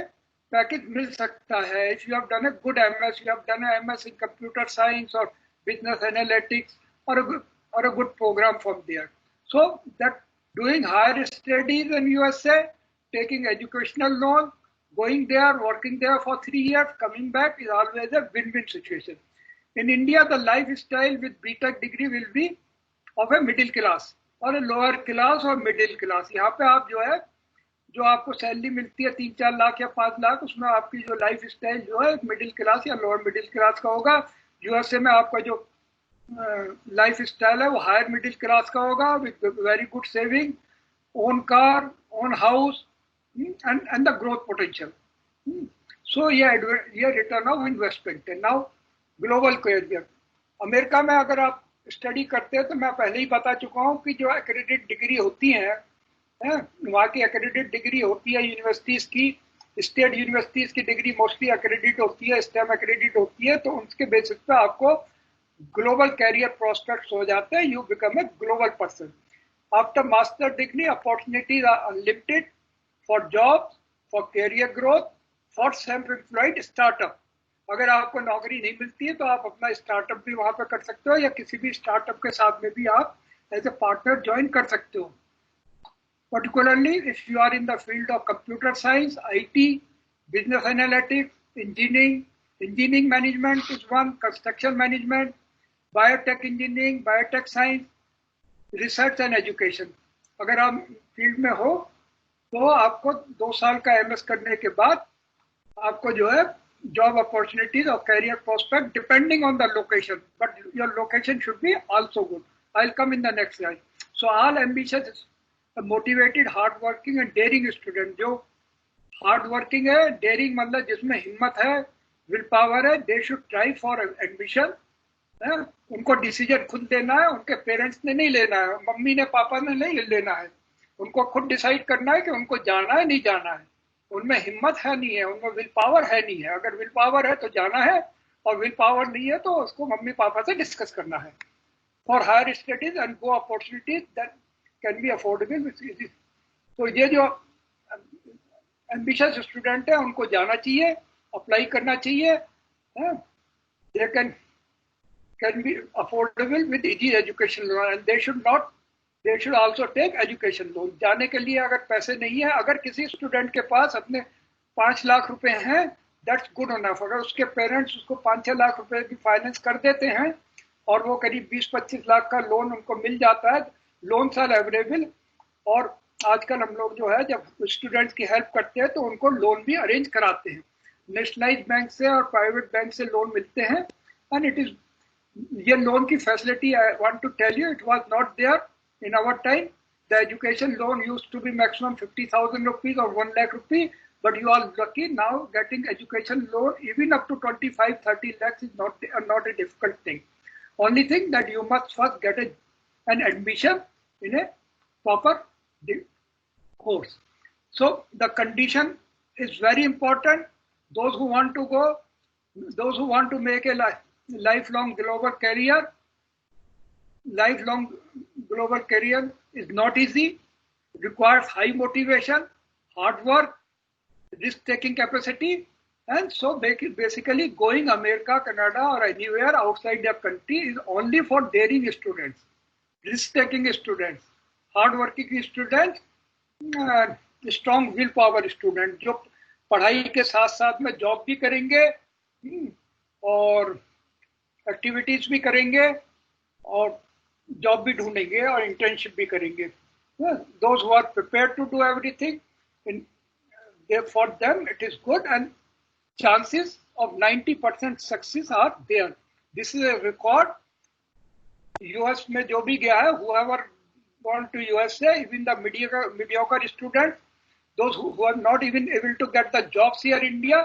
package मिल सकता है. If you have done a good MS, you have done a MS in computer science or business analytics or a good program from there. So that doing higher studies in USA, taking educational loan, going there, working there for 3 years, coming back is always a win-win situation. In India, the lifestyle with BTech degree will be of a middle class or a lower class or middle class. यहाँ पे आप जो है, जो आपको salary मिलती है 3-4 लाख या 5 लाख, उसमें आपकी जो लाइफ स्टाइल जो है मिडिल क्लास या लोअर मिडिल क्लास का होगा. यूएसए में आपका जो लाइफ स्टाइल है वो हायर मिडिल क्लास का होगा, with very good saving, own car, own house, and the growth potential. So ये return of investment है. Now global career. अमेरिका में अगर आप स्टडी करते हैं तो मैं पहले ही बता चुका हूँ कि जो एक्रेडिटेड डिग्री होती है, वहाँ की एक्रेडिटेड डिग्री होती है यूनिवर्सिटीज की, स्टेट यूनिवर्सिटीज की डिग्री मोस्टली एक्रेडिट होती है, स्टेम एक्रेडिट होती है, तो उनके बेसिस पे आपको ग्लोबल कैरियर प्रोस्पेक्ट्स हो जाते हैं. You become a global person. After master degree opportunities are unlimited for jobs, for career growth, for self-employed startup. अगर आपको नौकरी नहीं मिलती है तो आप अपना स्टार्टअप भी वहां पर कर सकते हो, या किसी भी स्टार्टअप के साथ में भी आप एज ए पार्टनर ज्वाइन कर सकते हो. Particularly if you are in the field of computer science, IT, business analytics, engineering management is one, construction management, biotech engineering, biotech science, research and education. अगर आप फील्ड में हो तो आपको 2 साल का एमएस करने के बाद आपको जो है जॉब अपॉर्चुनिटीज और career prospect depending on the location, but your location should be also good. I will come in the next slide. So all ambitious, motivated, hard working and daring student. जो hard working है, daring मतलब जिसमें हिम्मत है, will power है, they should try for admission. उनको decision खुद लेना है, उनके पेरेंट्स ने नहीं लेना है, मम्मी ने पापा ने नहीं लेना है. उनको खुद डिसाइड करना है कि उनको जाना है नहीं जाना है. उनमें हिम्मत है नहीं है, उनमें विल पावर है नहीं है. अगर विल पावर है तो जाना है, और विल पावर नहीं है तो उसको मम्मी पापा से डिस्कस करना है. For higher studies and go opportunities that can be affordable. तो ये जो एम्बिशियस स्टूडेंट है उनको जाना चाहिए, अप्लाई करना चाहिए. They can be affordable with easy education loan, and they should also take education loan. जाने के लिए अगर पैसे नहीं है, अगर किसी स्टूडेंट के पास अपने 5 लाख रुपए हैं, दैट्स गुड इनफ. अगर उसके पेरेंट्स उसको 5-6 लाख रुपए की फाइनेंस कर देते हैं और वो करीब 20-25 लाख का लोन उनको मिल जाता है, लोन्स आर अवेलेबल. और आजकल हम लोग जो है जब स्टूडेंट्स की हेल्प करते हैं तो उनको लोन भी अरेंज कराते हैं. नेशनलाइज्ड बैंक से और प्राइवेट बैंक से लोन मिलते हैं, एंड इट इज, ये लोन की facility I want to tell you, it was not there in our time. The education loan used to be maximum 50,000 rupees or 1 lakh rupee, but you are lucky now getting education loan even up to 25-30 lakhs is not a difficult thing. Only thing that you must first get an admission in a proper course. So the condition is very important. Those who want to go, those who want to make a lifelong global career is not easy. It requires high motivation, hard work, risk-taking capacity, and so basically going America, Canada, or anywhere outside the country is only for daring students, risk-taking students, hard-working students, strong willpower students, जो पढ़ाई के साथ साथ में job भी करेंगे और activities भी करेंगे और जॉब भी ढूंढेंगे और इंटर्नशिप भी करेंगे. Those who are prepared to do everything, for them it is good, and chances of 90% success are there. This is a record. US में जो भी गया है, whoever gone to USA, even the mediocre students, those who are not even able to get the jobs here in India,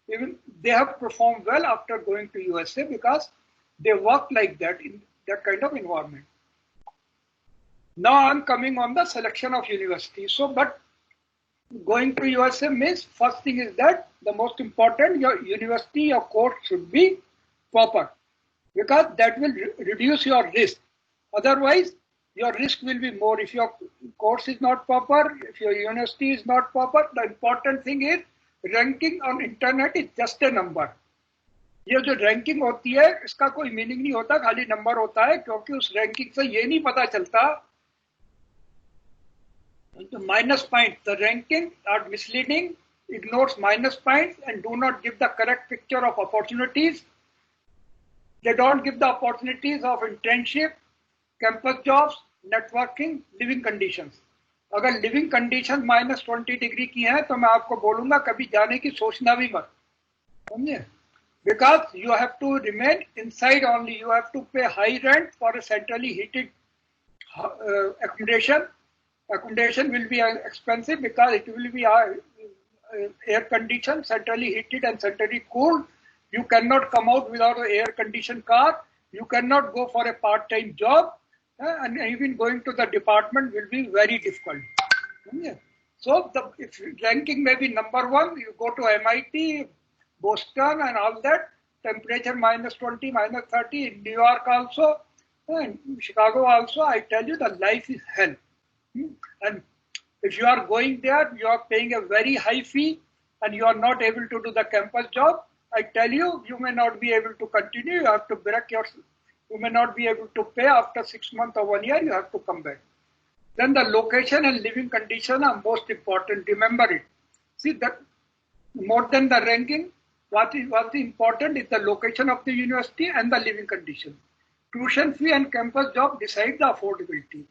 even they have performed well after going to USA because they work like that. that kind of environment. Now I'm coming on the selection of university. So, but going to USA means first thing is that the most important, your university, your course should be proper, because that will reduce your risk. Otherwise, your risk will be more. If your course is not proper, if your university is not proper, the important thing is ranking on internet is just a number. ये जो ranking होती है इसका कोई meaning नहीं होता, खाली number होता है, क्योंकि उस रैंकिंग से ये नहीं पता चलता minus points. The ranking are misleading, ignores minus points and do not give the correct picture of opportunities. They don't give the opportunities of internship, campus jobs, networking, living conditions. अगर living conditions -20 degree की हैं तो मैं आपको बोलूंगा कभी जाने की सोचना भी मत, समझे? Because you have to remain inside only. You have to pay high rent for a centrally heated accommodation. Accommodation will be expensive because it will be air conditioned, centrally heated and centrally cooled. You cannot come out without an air conditioned car. You cannot go for a part-time job, and even going to the department will be very difficult. So if ranking may be number 1, you go to MIT, Boston and all that, temperature -20, -30, in New York also, and Chicago also, I tell you the life is hell. And if you are going there, you are paying a very high fee and you are not able to do the campus job, I tell you, you may not be able to continue. You have to break yourself. You may not be able to pay after 6 months or 1 year. You have to come back. Then the location and living condition are most important. Remember it. See that more than the ranking, what is important is the location of the university and the living condition. Tuition fee and campus job decide the affordability.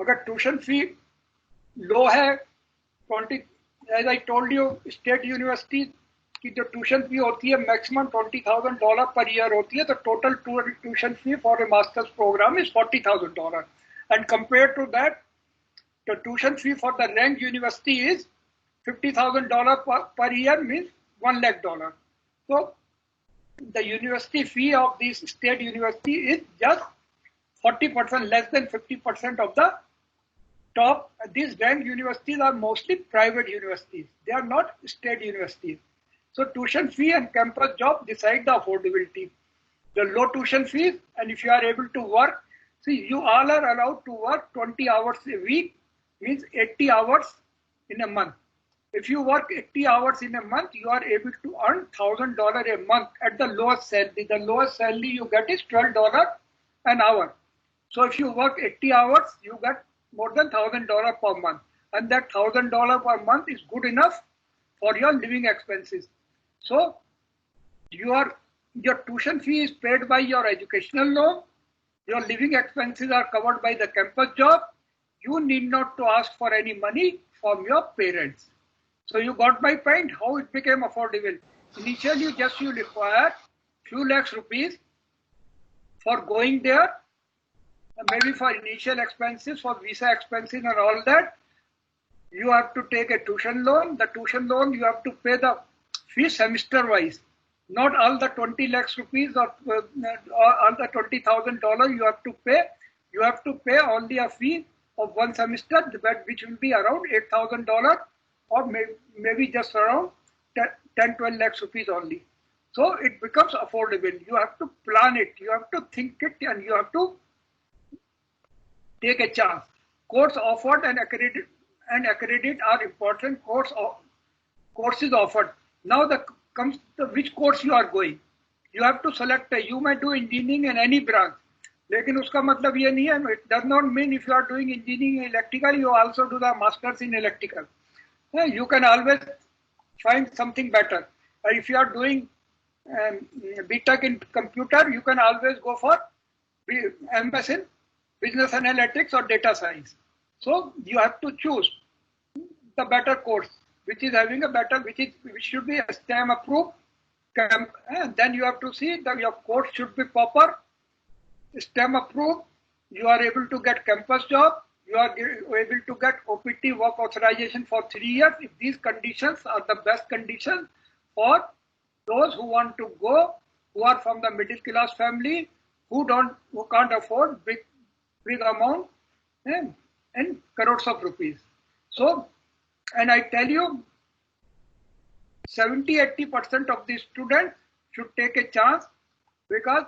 अगर tuition fee low है, 20, as I told you, state university की जो tuition fee होती है maximum $20,000 per year होती है, तो total tuition fee for a master's program is $40,000. And compared to that, the tuition fee for the ranked university is $50,000 per year, means $1 lakh. So the university fee of this state university is just 40%, less than 50% of the top. These ranked universities are mostly private universities. They are not state universities. So tuition fee and campus job decide the affordability. The low tuition fees, and if you are able to work, see, you all are allowed to work 20 hours a week, means 80 hours in a month. If you work 80 hours in a month, you are able to earn $1,000 a month at the lowest salary. The lowest salary you get is $12 an hour. So if you work 80 hours, you get more than $1,000 per month. And that $1,000 per month is good enough for your living expenses. So your tuition fee is paid by your educational loan. Your living expenses are covered by the campus job. You need not to ask for any money from your parents. So you got my point, how it became affordable. Initially, you require few lakhs rupees for going there, maybe for initial expenses, for visa expenses and all that. You have to take a tuition loan. The tuition loan, you have to pay the fee semester wise. Not all the 20 lakhs rupees or all the $20,000 you have to pay. You have to pay only a fee of one semester, which will be around $8,000 or maybe just around 10-12 lakhs rupees only. So it becomes affordable. You have to plan it, you have to think it, and you have to take a chance. Course offered and accredited are important. Courses offered. Now comes the which course you are going. You have to select. You may do engineering in any branch. लेकिन उसका मतलब ये नहीं है. It does not mean if you are doing engineering in electrical, you also do the masters in electrical. You can always find something better. If you are doing BTech in computer, you can always go for MS in business analytics or data science. So you have to choose the better course, which is having a better, which should be STEM approved. Then you have to see that your course should be proper, STEM approved. You are able to get campus job. You are able to get OPT work authorization for 3 years. If these conditions are the best conditions for those who want to go, who are from the middle class family, who can't afford big amount in crores of rupees. So, and I tell you, 70-80% of the students should take a chance, because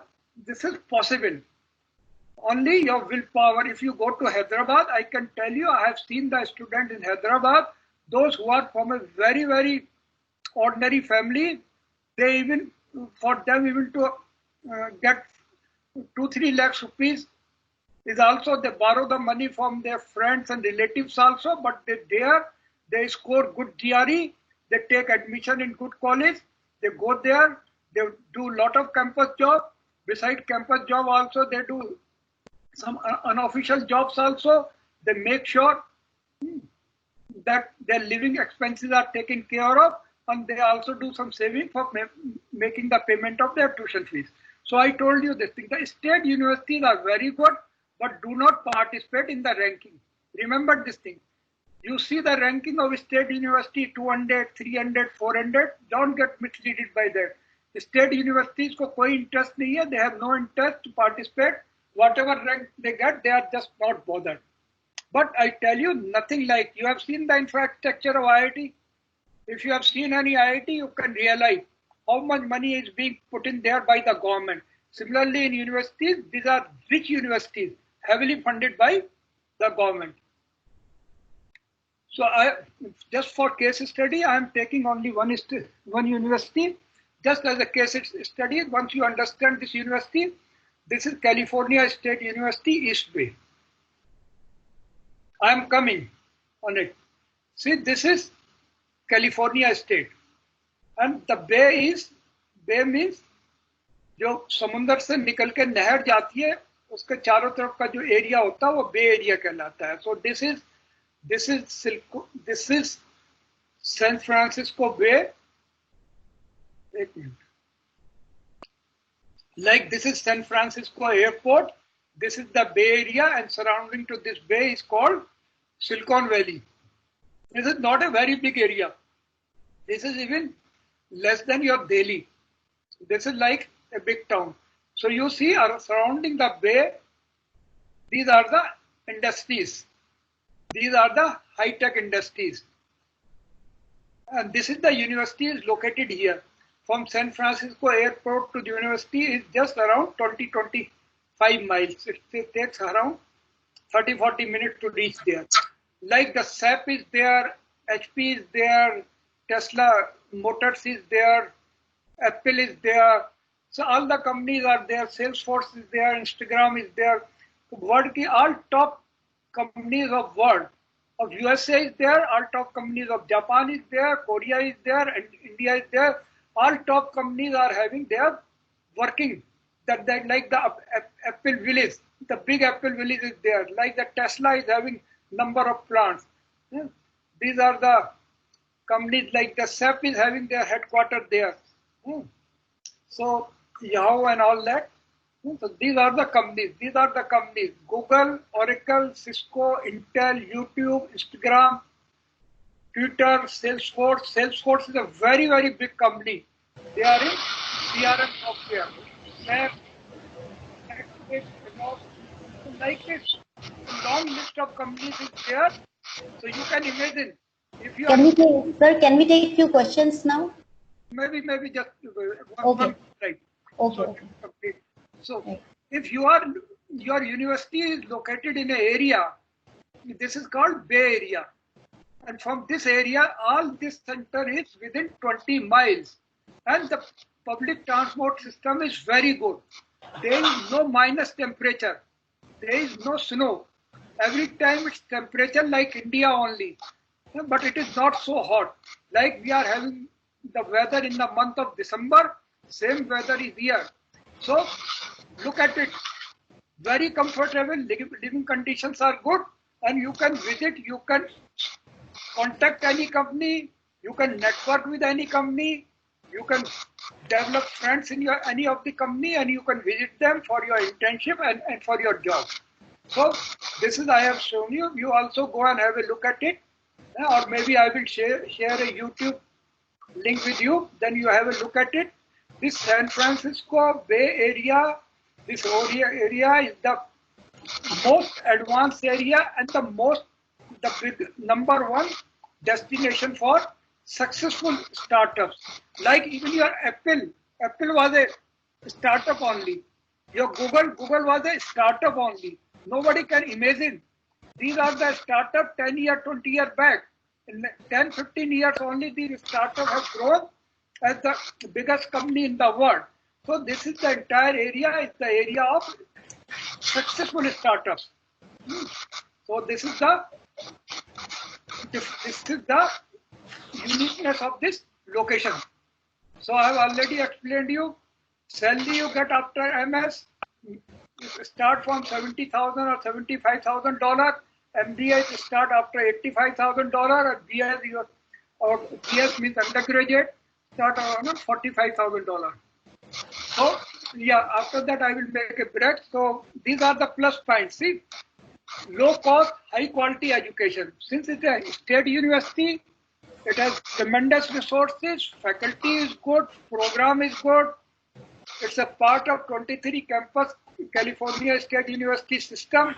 this is possible. Only your willpower. If you go to Hyderabad, I can tell you, I have seen the students in Hyderabad, those who are from a very, very ordinary family, they even, for them even to get 2-3 lakhs rupees is also, they borrow the money from their friends and relatives also, but they score good GRE, they take admission in good college, they go there, they do a lot of campus job. Beside campus job also, they do some unofficial jobs also. They make sure that their living expenses are taken care of, and they also do some saving for making the payment of their tuition fees. So I told you this thing. The state universities are very good, but do not participate in the ranking. Remember this thing. You see the ranking of state university 200, 300, 400. Don't get misled by that. The state universities ko koi interest nahi hai. They have no interest to participate. Whatever rank they get, they are just not bothered. But I tell you, nothing like, you have seen the infrastructure of IIT. If you have seen any IIT, you can realize how much money is being put in there by the government. Similarly, in universities, these are rich universities, heavily funded by the government. So just for case study, I am taking only one university, just as a case study. Once you understand this university, this is California State University, East Bay. I am coming on it. See, this is California State. And the bay means जो समुंदर से निकल के नहर जाती है, उसके चारों तरफ का जो एरिया होता है वो बे एरिया कहलाता है. So this is San Francisco Bay. Like this is San Francisco Airport. This is the Bay Area, and surrounding to this bay is called Silicon Valley. This is not a very big area. This is even less than your Delhi. This is like a big town. So you see, surrounding the bay, these are the industries. These are the high-tech industries. And this is the university is located here. From San Francisco Airport to the university is just around 20-25 miles. It takes around 30-40 minutes to reach there. Like the SAP is there, HP is there, Tesla Motors is there, Apple is there. So all the companies are there. Salesforce is there, Instagram is there. World ki all top companies of world. Of USA is there, all top companies of Japan is there, Korea is there, and India is there. All top companies are having their working. That like the Apple Village, the big Apple Village is there. Like the Tesla is having number of plants. Yeah. These are the companies, like the SAP is having their headquarters there. Yeah. So Yahoo and all that. Yeah. So these are the companies. These are the companies: Google, Oracle, Cisco, Intel, YouTube, Instagram, Twitter, Salesforce. Salesforce is a very, very big company. They are in CRM software. Like this, a long list of companies is there. So you can imagine if you
can we take few questions now?
Maybe just
one
right.
Okay.
So if your university is located in an area, this is called Bay Area. And from this area, all this center is within 20 miles. And the public transport system is very good. There is no minus temperature. There is no snow. Every time it's temperature like India only. But it is not so hot. Like we are having the weather in the month of December, same weather is here. So look at it. Very comfortable, living conditions are good, and you can visit, you can contact any company, you can network with any company, you can develop friends in any of the company, and you can visit them for your internship and for your job. So this is I have shown you. You also go and have a look at it, or maybe I will share a YouTube link with you. Then you have a look at it. This San Francisco Bay Area This area is the most advanced area and the big number one destination for successful startups. Like even your Apple was a startup only. Your Google was a startup only. Nobody can imagine. These are the startup 10 year, 20 year back. In 10, 15 years only, the startup has grown as the biggest company in the world. So this is the entire area, it's the area of successful startups. So this is the uniqueness of this location. So I have already explained you. Salary you get after MS start from $70,000 or $75,000. MBA start after $85,000, and BS or BS means undergraduate start around $45,000. So yeah, after that I will make a break. So these are the plus points. See, low cost, high quality education. Since it's a state university, it has tremendous resources. Faculty is good, program is good. It's a part of 23 campus California State University system.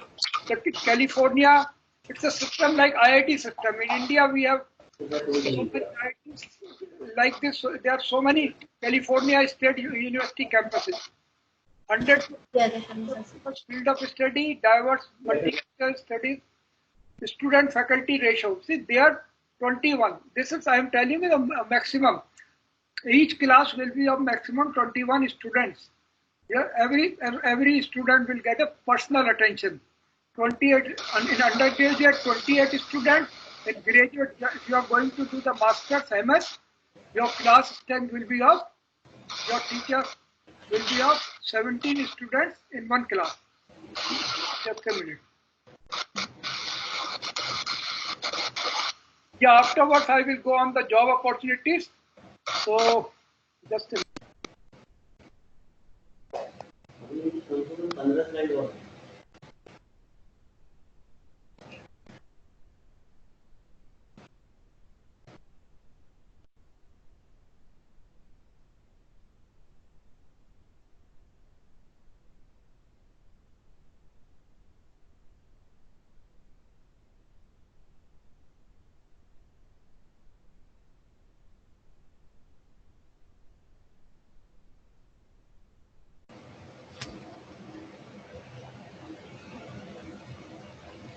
The California, it's a system like IIT system. In India, we have so many IITs like this. There are so many California State University campuses. 100 field of study, diverse multicultural studies, student faculty ratio. See, they are 21. This is, I am telling you, the maximum. Each class will be of maximum 21 students. Yeah, every student will get a personal attention. 28 in undergraduate, 28 students. In graduate, if you are going to do the master's MS, your class strength will be of, your teacher will be of 17 students in one class. Just a minute. Yeah, afterwards I will go on the job opportunities. So, just a minute.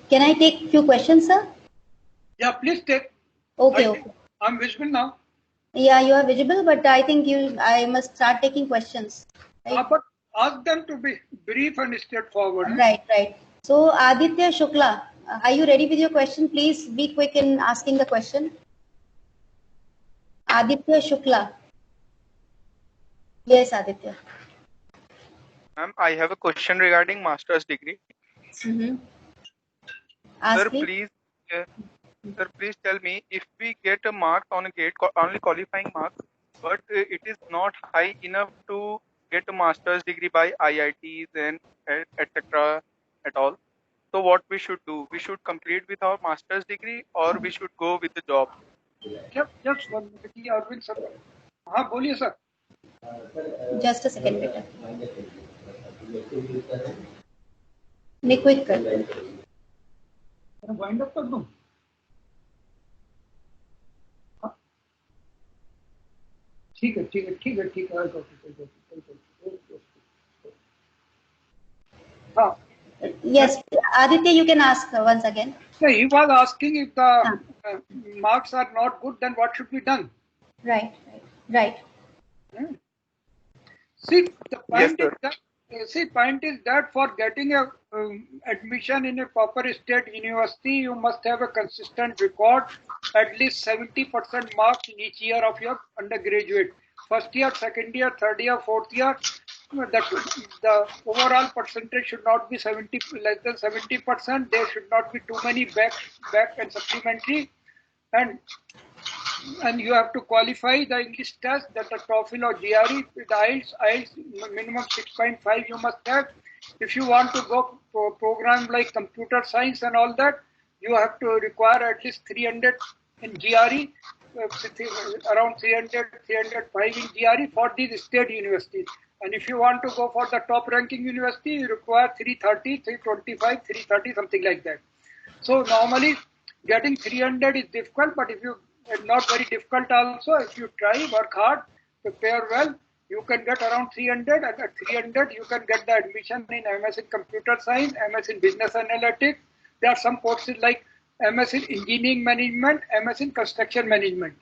Can I take few questions, sir?
Yeah, please take.
Okay.
I'm visible now.
Yeah, you are visible, but I think I must start taking questions. Right?
But ask them to be brief and straightforward.
Right. So, Aditya Shukla, are you ready with your question? Please be quick in asking the question. Aditya Shukla. Yes, Aditya.
Ma'am, I have a question regarding master's degree. Sir, please tell me, if we get a mark on a gate, only qualifying marks, but it is not high enough to get a master's degree by IITs and etc. at all. So what we should do? We should complete with our master's degree, or we should go with the job?
Just 1 minute, Arvind sir. हाँ बोलिए sir.
Just a second, बेटा. मैं quick कर.
Wind up कर दूँ. ठीक है.
Yes, Aditya, you can ask once again.
So he was asking if the marks are not good, then what should be done?
Right.
See, the point is that for getting a admission in a proper state university, you must have a consistent record, at least 70% marks in each year of your undergraduate. First year, second year, third year, fourth year. The overall percentage should not be less than 70%. There should not be too many back and supplementary, and you have to qualify the English test, that the TOEFL or GRE with IELTS minimum 6.5 you must have. If you want to go to program like computer science and all that, you have to require at least 300 in GRE. around 300, 305 in GRE for these state universities. And if you want to go for the top ranking university, you require 330, 325, 330, something like that. So normally getting 300 is difficult, but if you not very difficult also, if you try, work hard, prepare well, you can get around 300, and at 300 you can get the admission in MS in Computer Science, MS in Business Analytics. There are some courses like MS in Engineering Management, MS in Construction Management.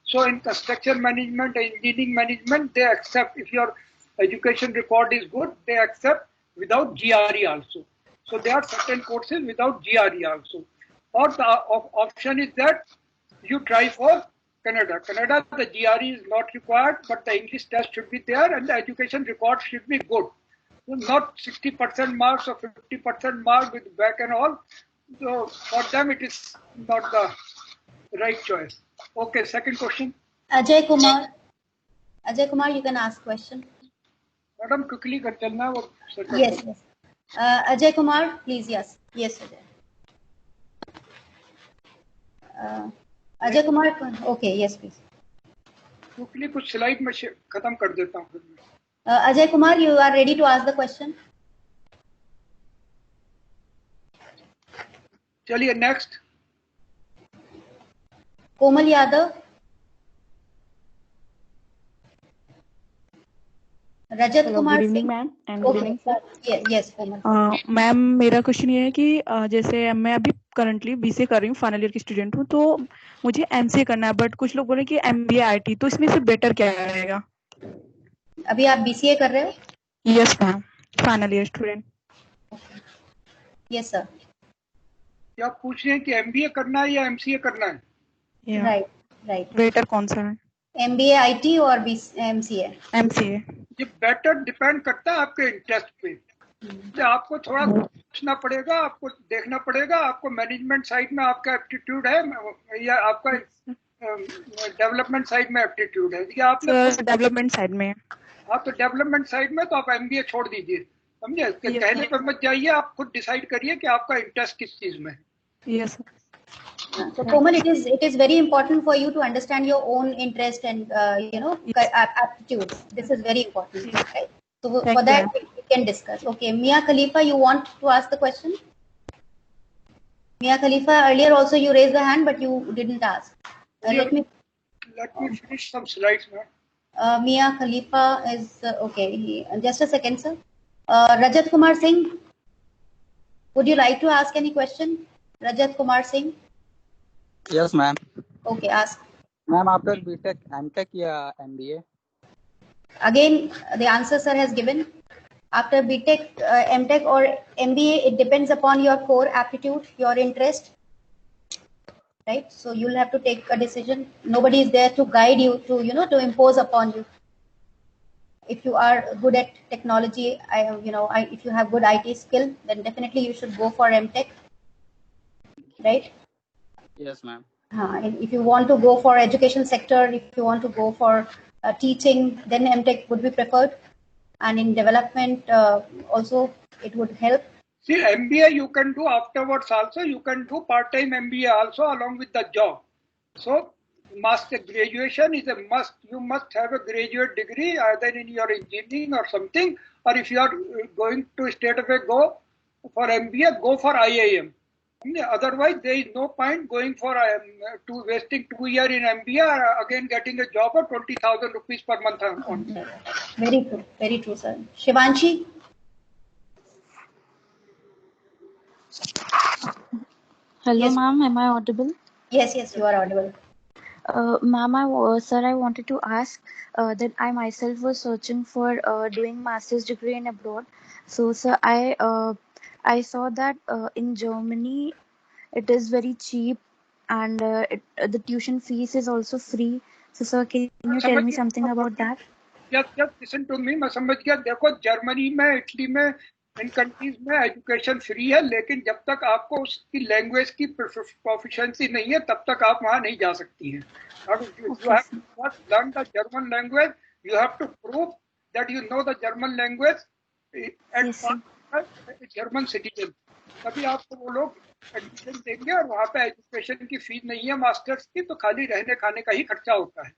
So in Construction Management and Engineering Management, they accept, if your education record is good, they accept without GRE also. So there are certain courses without GRE also. Or the option is that you try for Canada. Canada, the GRE is not required, but the English test should be there and the education record should be good. So not 60% marks or 50% mark with back and all. So for them, it is not the right choice. Okay, second question.
Ajay Kumar. Ajay Kumar, you can ask question.
Madam, quickly कर चलना वो.
Yes, yes. Ajay Kumar, please, yes. Yes, Ajay. Ajay Kumar, okay, yes, please.
Quickly कुछ slide में खत्म कर देता हूँ.
Ajay Kumar, you are ready to ask the question?
चलिए next.
Komal Yadav. Rajat
Hello,
Kumar
good evening,
Singh.
ma'am, and
Okay,
good evening, sir.
yes, Komal.
Ma'am मेरा question ये है कि जैसे मैं अभी करंटली बीसीए कर रही हूँ, फाइनल ईयर की स्टूडेंट हूँ, तो मुझे एमसीए करना है, बट कुछ लोग बोल रहे हैं कि एमबीए आईटी, तो इसमें से बेटर क्या रहेगा?
अभी आप बीसीए कर रहे हो?
Yes ma'am, final year student.
Yes sir.
क्या आप पूछ रहे हैं कि एमबीए करना है या एमसीए करना है?
Right, right.
बेटर कौन सा है?
एमबीए आईटी और एमसीए?
एमसीए.
ये बेटर डिपेंड करता है आपके इंटरेस्ट पे. आपको थोड़ा सोचना पड़ेगा, आपको देखना पड़ेगा, आपको मैनेजमेंट साइड में आपका एप्टीट्यूड है या आपका डेवलपमेंट साइड में एप्टीट्यूड है. या आप
डेवलपमेंट साइड में.
हाँ, तो डेवलपमेंट साइड में तो आप एमबीए छोड़ दीजिए, समझे. कहने पे मत जाइए, आप खुद डिसाइड करिए कि आपका इंटरेस्ट किस चीज में.
Yes.
So Komal, it is very important for you to understand your own interest and aptitude. This is very important, right? So for that we can discuss. Okay, Mia Khalifa, you want to ask the question? Mia Khalifa, earlier also you raised the hand, but you didn't ask. Let me
finish some slides now.
Mia Khalifa is okay. Just a second, sir. Rajat Kumar Singh, would you like to ask any question? Rajat Kumar Singh.
Yes, ma'am.
Okay, ask.
Ma'am, after BTech, MTech या MBA?
Again, the answer sir has given. After BTech, MTech or MBA, it depends upon your core aptitude, your interest, right? So you'll have to take a decision. Nobody is there to guide you, to impose upon you. If you are good at technology, if you have good IT skill, then definitely you should go for MTech, right?
Yes, ma'am.
And if you want to go for education sector, if you want to go for teaching, then MTech would be preferred. And in development, also it would help.
See, MBA you can do afterwards also. You can do part-time MBA also along with the job. So, master graduation is a must. You must have a graduate degree either in your engineering or something. Or if you are going to straight away go for MBA, go for IIM. Otherwise, there is no point going for wasting 2 years in MBA or again getting a job of 20,000 rupees per month.
Very true, sir. Shivanshi?
Hello,
yes,
ma'am. Am I audible?
Yes, you are audible.
Ma'am, sir, I wanted to ask that I myself was searching for doing master's degree in abroad. So, sir, I saw that in Germany it is very cheap and the tuition fees is also free. So, sir, can you tell me something about that?
Just listen to me. मैं समझ गया. देखो, Germany में, Italy में, इन countries में education free है, लेकिन जब तक आपको उसकी लैंग्वेज की प्रोफिशिएंसी नहीं है, तब तक आप वहाँ नहीं जा सकती हैं. You have to first learn the German language. You have to prove that you know the German language and are a German citizen. तभी आपको वो लोग एडमिशन देंगे, और वहाँ पे एजुकेशन की फीस नहीं है मास्टर्स की, तो खाली रहने खाने का ही खर्चा होता है।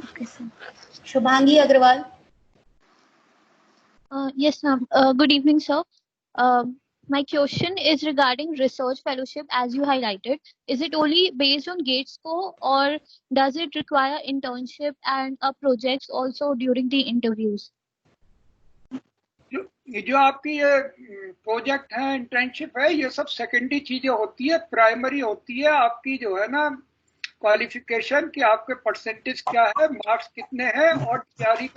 Okay, sir.
Shubhangi Agrawal.
Yes, ma'am. Good evening, sir. My question is regarding research fellowship, as you highlighted. Is it only based on GATE score, or does it require internship and projects also during the interviews?
जो आपकी ये project है, internship है, ये सब secondary चीजें होती है। प्राइमरी होती है आपकी जो है ना क्वालिफिकेशन, कि आपके परसेंटेज क्या है, मार्क्स कितने हैं, और टीआरई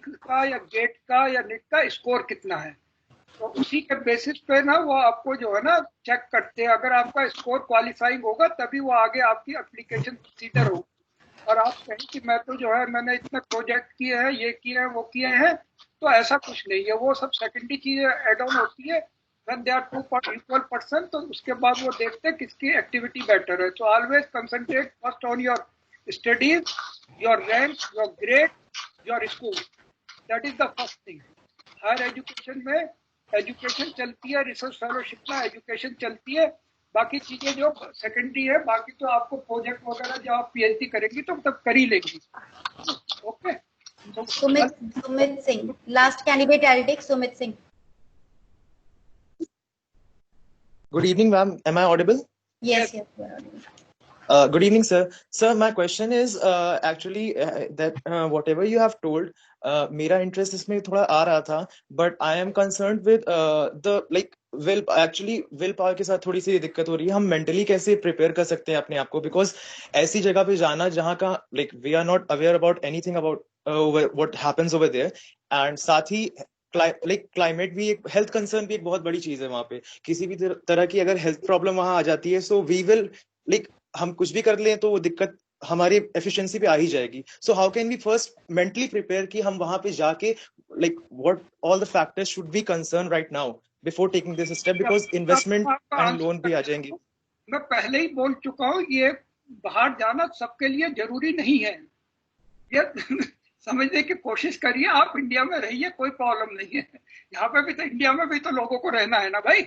का या गेट का या नीट का स्कोर कितना है। तो उसी के बेसिस पे ना वो आपको जो है ना चेक करते हैं। अगर आपका स्कोर क्वालिफाइंग होगा तभी वो आगे आपकी एप्लीकेशन प्रोसीजर होगी। और आप कहें कि मैं तो जो है मैंने इतने प्रोजेक्ट किए हैं, ये किए हैं, वो किए हैं, तो ऐसा कुछ नहीं है। वो सब सेकेंडरी चीजें एड ऑन होती है। When they are two equal person, तो उसके बाद वो देखते हैं किसकी एक्टिविटी बेटर है। So always concentrate first on your studies, your rank, your grade, your school. That is the first thing. Higher education में एजुकेशन चलती है, रिसर्च फेलोशिप में एजुकेशन चलती है, बाकी चीजें जो सेकेंडरी है। बाकी तो आपको प्रोजेक्ट वगैरह जब आप पीएचडी करेंगी तो तब कर ही लेंगी। Okay.
Sumit Singh. Last candidate I'll take, Sumit Singh.
Good evening, ma'am. Am I audible?
Yes, you are audible.
Good evening, sir. Sir, my question is actually that whatever you have told, मेरा interest इसमें थोड़ा आ रहा था, but I am concerned with the like will power के साथ थोड़ी सी दिक्कत हो रही है। हम mentally कैसे prepare कर सकते हैं अपने आप को, because ऐसी जगह पे जाना जहाँ का like we are not aware about anything about what happens over there, and साथ ही क्लाइमेट भी एक हेल्थ कंसर्न भी एक बहुत बड़ी चीज है। वहां पे किसी भी तरह की अगर हेल्थ प्रॉब्लम वहां आ जाती है, सो वी विल हम कुछ भी कर लें तो वो दिक्कत हमारी एफिशिएंसी पे आ ही जाएगी। So how can we first mentally prepare कि हम वहां पे जाके what all the factors should be concern right now before taking this step, because investment and loan भी आ जाएंगे।
मैं पहले ही बोल चुका हूँ, ये बाहर जाना सबके लिए जरूरी नहीं है। ये समझने की कोशिश करिए। आप इंडिया में रहिए, कोई प्रॉब्लम नहीं है। यहाँ पे भी तो, इंडिया में भी तो लोगों को रहना है ना भाई।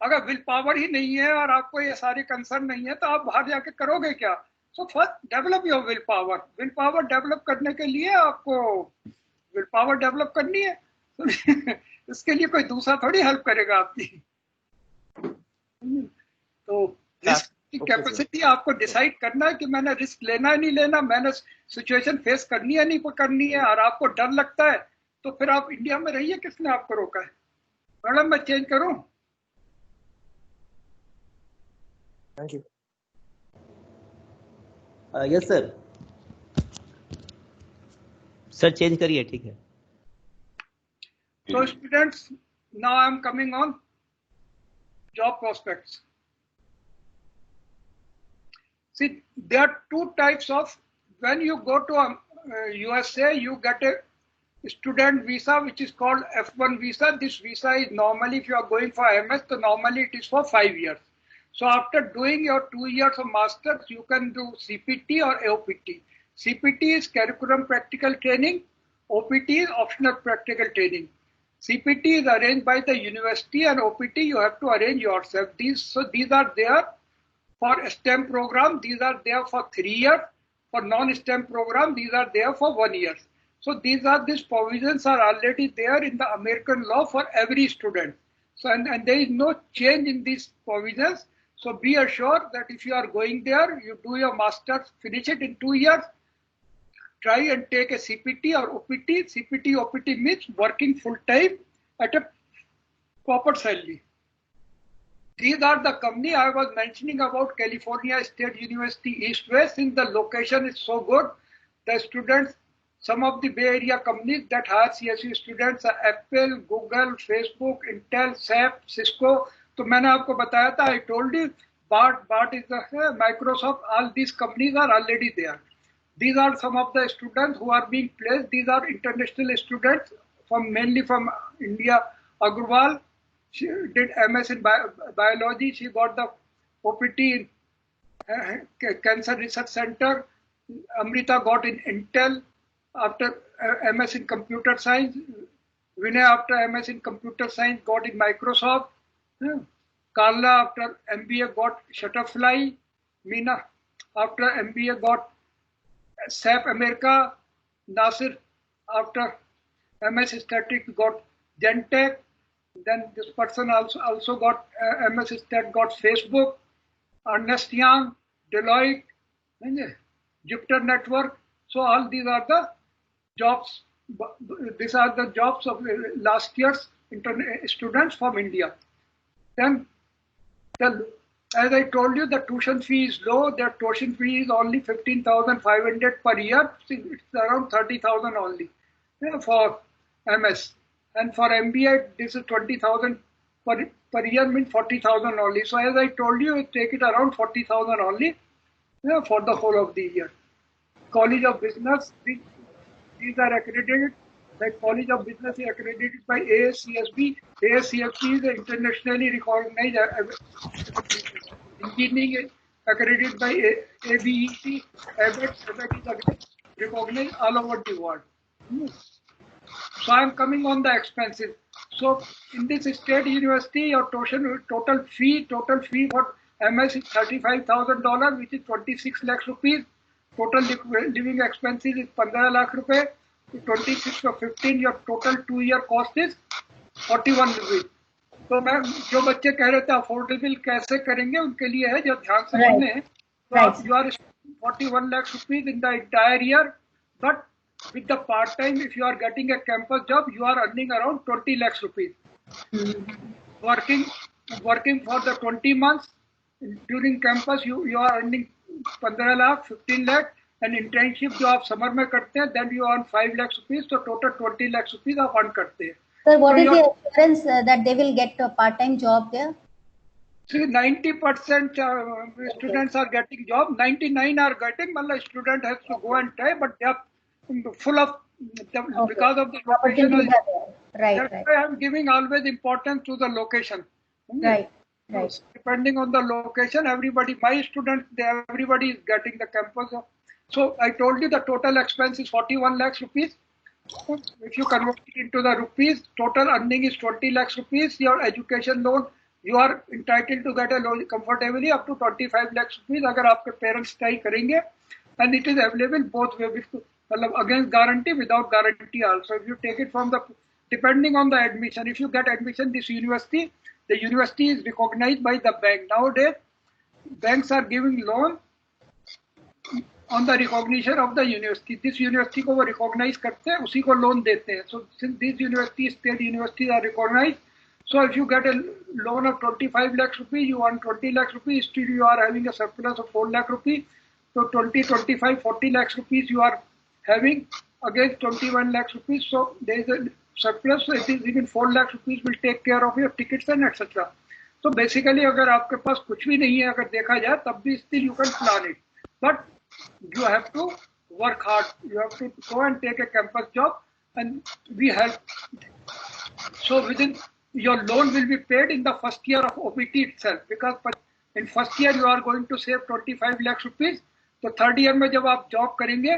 अगर विल पावर ही नहीं है और आपको ये सारी कंसर्न नहीं है, तो आप बाहर जाके करोगे क्या? So first develop your will power. Will power develop करने के लिए आपको विल पावर डेवलप करनी है। इसके लिए कोई दूसरा थोड़ी हेल्प करेगा आपकी। तो रिस्क की कैपेसिटी आपको डिसाइड करना है कि मैंने रिस्क लेना है नहीं लेना, मैंने सिचुएशन फेस करनी है नहीं करनी है। और आपको डर लगता है तो फिर आप इंडिया में रहिए, किसने आपको रोका है? मैडम मैं चेंज करूं?
Thank you.
Yes sir. Sir change करिए, ठीक है।
So students, now I am coming on job prospects. See, there are two types of, when you go to USA, you get a student visa which is called F1 visa. This visa is normally, if you are going for MS, so normally it is for 5 years. So after doing your 2 years of masters, you can do CPT or OPT. CPT is curriculum practical training. OPT is optional practical training. CPT is arranged by the university, and OPT you have to arrange yourself. These are there for STEM program. These are there for 3 years. For non-STEM program, these are there for 1 year. So these provisions are already there in the American law for every student. So and there is no change in these provisions. So be assured that if you are going there, you do your masters, finish it in 2 years. Try and take a CPT or OPT. CPT, OPT means working full time at a proper salary. These are the company I was mentioning about, California State University East West. Since the location is so good, the students, some of the Bay Area companies that hire CSU students are Apple, Google, Facebook, Intel, SAP, Cisco. तो मैंने आपको बताया था, I told you, BART is the Microsoft. All these companies are already there. These are some of the students who are being placed. These are international students mainly from India. Agrawal, she did MS in biology. She got the OPT in Cancer Research Center. Amrita got in Intel after MS in computer science. Vinay after MS in computer science got in Microsoft. Carla after MBA got Shutterfly. Meena after MBA got SAP America. Nasir after MS Statistics got Gentech. Then this person also got MS Stat got Facebook. Ernst Young, Deloitte, Jupiter Network. So all these are the jobs. These are the jobs of last year's students from India. Then, as I told you, the tuition fee is low. Their tuition fee is only 15,500 per year. It's around 30,000 only for MS. And for MBA, this is 20,000 per year, means 40,000 only. So as I told you, take it around 40,000 only for the whole of the year. College of Business, these are accredited. The College of Business is accredited by ASCSB. ASCSB is internationally recognized engineering accredited by ABET. ABET is recognized all over the world. So I am coming on the expenses. So in this state university, your total fee for MS is $35,000, which is 26 lakhs rupees. Total living expenses is 15 lakh rupees. 26 or 15, your total 2-year cost is 41 rupees. तो मैं जो बच्चे कह रहे थे affordable कैसे करेंगे उनके लिए है, जब ध्यान से सुने तो आप you are 41 lakhs rupees in the entire year, but with the part time, if you are getting a campus job, you are earning around 20 lakhs rupees. Working for the 20 months during campus, you are earning 15 lakh, 15 lakh. And internship जो आप summer में करते हैं, then you earn 5 lakhs rupees, so total 20 lakhs rupees आप earn करते हैं.
Sir, what is the assurance that they will get a part-time job there?
See, 90% students are getting job, 99 are getting. मतलब student has to go and try, but they are full of because of the location.
Right.
That's why I'm giving always importance to the location.
Right.
Depending on the location, my students, everybody is getting the campus. So I told you the total expense is 41 lakhs rupees. If you convert it into the rupees, total earning is 20 lakhs rupees. Your education loan, you are entitled to get a loan comfortably up to 25 lakhs rupees. अगर आपके parents try करेंगे, and it is available both ways, मतलब against guarantee, without guarantee also. If you take it from depending on the admission, if you get admission this university, the university is recognized by the bank. Nowadays, banks are giving loan on the recognition of the university. This university को वो recognize करते हैं, उसी को loan देते हैं. So since these universities, state universities are recognized, so if you get a loan of 25 lakhs rupees, you earn 20 lakhs rupees, still you are having a surplus of 4 lakh rupees. So 20, 25, 40 lakhs rupees you are having against 21 lakhs rupees. So there is a surplus. So it is even 4 lakhs rupees will take care of your tickets and etc. So basically, अगर आपके पास कुछ भी नहीं है, अगर देखा जाए, तब भी still you can plan it. But you have to work hard. You have to go and take a campus job, and we help. So within your loan will be paid in the first year of OPT itself, because in first year you are going to save 25 lakhs rupees. तो third year में जब आप job करेंगे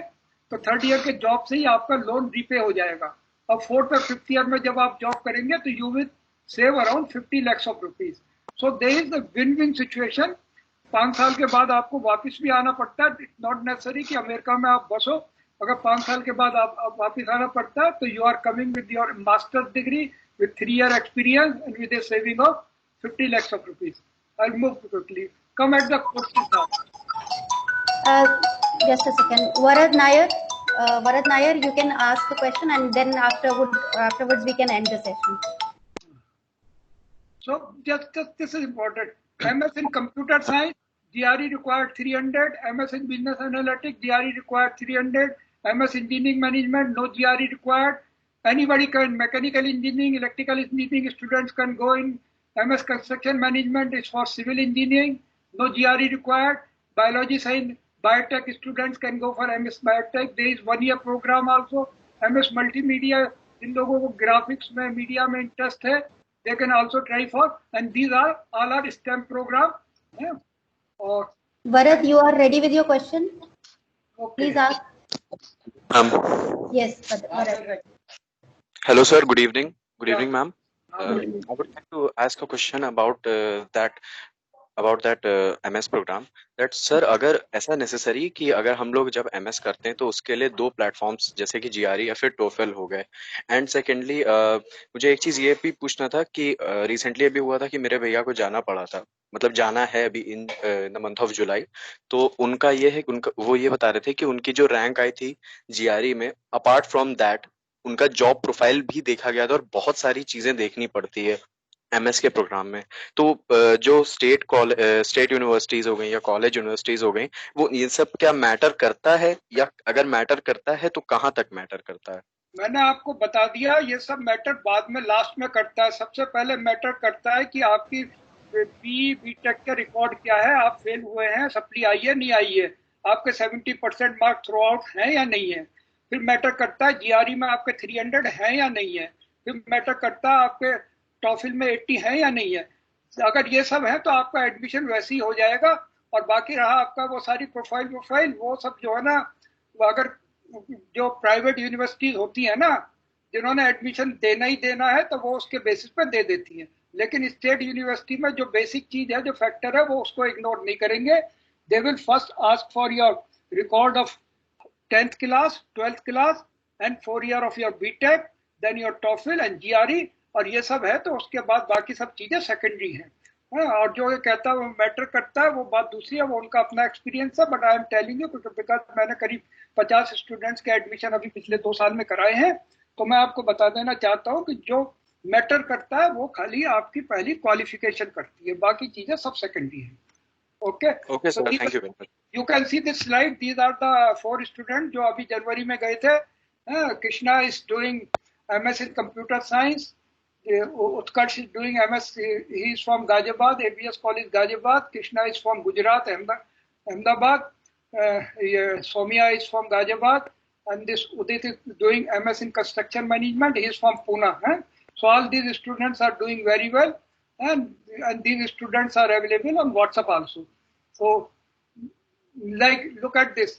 तो third year के job से ही आपका loan repay हो जाएगा. अब फोर्थ और फिफ्थ ईयर में जब आप जॉब करेंगे तो you will save around 50 lakhs of rupees. So there is a win win situation. 5 साल के बाद आपको वापस भी आना पड़ता है. इट्स नॉट नेसेसरी कि अमेरिका में आप बसो. अगर 5 साल के बाद आप वापस आना पड़ता है तो you are coming with your masters degree with 3-year experience and with a saving of 50 lakhs of rupees. I'll move quickly. Come at the questions now.
Just a second. Varad Nair, you can ask the question, and then afterwards we can end the session.
So just this is important. MS in computer science, GRE required 300. MS in business analytics, GRE required 300. MS engineering management, no GRE required. Anybody can, mechanical engineering, electrical engineering students can go in. MS construction management is for civil engineering, no GRE required. Biology science, biotech students can go for MS biotech. There is 1-year program also. MS multimedia, in लोगों को graphics में, media में interest है, they can also try for. And these are all our STEM program. Yeah. Or
Varad, you are ready with your question? Okay. Please ask.
Yes,
Varad.
Hello, sir. Good evening. Good
Yeah.
evening, ma'am. I would like to ask a question about that MS program. That sir, अगर ऐसा necessary कि अगर हम लोग जब MS करते हैं तो उसके लिए 2 प्लेटफॉर्म्स जैसे कि GRE या फिर TOEFL हो गए. एंड सेकेंडली मुझे एक चीज ये भी पूछना था कि रिसेंटली अभी हुआ था कि मेरे भैया को जाना पड़ा था, मतलब जाना है अभी in the month of July. तो उनका ये है, उनका वो ये बता रहे थे कि उनकी जो रैंक आई थी GRE में, अपार्ट फ्रॉम दैट उनका जॉब प्रोफाइल भी देखा गया था और बहुत सारी चीजें देखनी पड़ती है MS के प्रोग्राम में. तो जो स्टेट यूनिवर्सिटीज हो गई या कॉलेज यूनिवर्सिटीज हो गई, वो ये सब क्या मैटर करता है, या अगर मैटर करता है तो कहाँ तक मैटर करता है?
मैंने आपको बता दिया, ये सब मैटर बाद में लास्ट में करता है. सबसे पहले मैटर करता है कि आपकी बीटेक का रिकॉर्ड क्या है, आप फेल हुए हैं, सप्ली आई है नहीं आई है, आपके 70% मार्क थ्रू आउट हैं या नहीं है. फिर मैटर करता है GRE में आपके 300 हैं या नहीं है. फिर मैटर करता है आपके टॉफिल में 80 है या नहीं है. अगर ये सब है तो आपका एडमिशन वैसे ही हो जाएगा. और बाकी रहा आपका वो सारी प्रोफाइल वो सब जो है ना, वो अगर जो प्राइवेट यूनिवर्सिटीज होती है ना, जिन्होंने एडमिशन देना ही देना है तो वो उसके बेसिस पर दे देती है. लेकिन स्टेट यूनिवर्सिटी में जो बेसिक चीज है, जो फैक्टर है, वो उसको इग्नोर नहीं करेंगे. They will first ask for your record of 10th class, 12th class and 4 year of your BTech, then your TOEFL and GRE. और ये सब है तो उसके बाद बाकी सब चीजें सेकेंडरी हैं. और जो ये कहता है वो मैटर करता है, वो बात दूसरी है, वो उनका अपना एक्सपीरियंस है. But I am telling you because मैंने करीब 50 स्टूडेंट्स के एडमिशन अभी पिछले 2 साल में कराए हैं, तो मैं आपको बता देना चाहता हूँ कि जो मैटर करता है वो खाली आपकी पहली क्वालिफिकेशन करती है, बाकी चीजें सब सेकेंडरी है. Okay
sir, thank you very much.
You can see this slide. These are the 4 student जो अभी जनवरी में गए थे. Krishna is doing MS in computer science. Utkarsh is doing MS. He is from Ghaziabad, ABS College, Ghaziabad. Krishna is from Gujarat, Ahmedabad. Soumya is from Ghaziabad, and this Udit is doing MS in construction management. He is from Pune. So all these students are doing very well, and these students are available on WhatsApp also. So, like, look at this.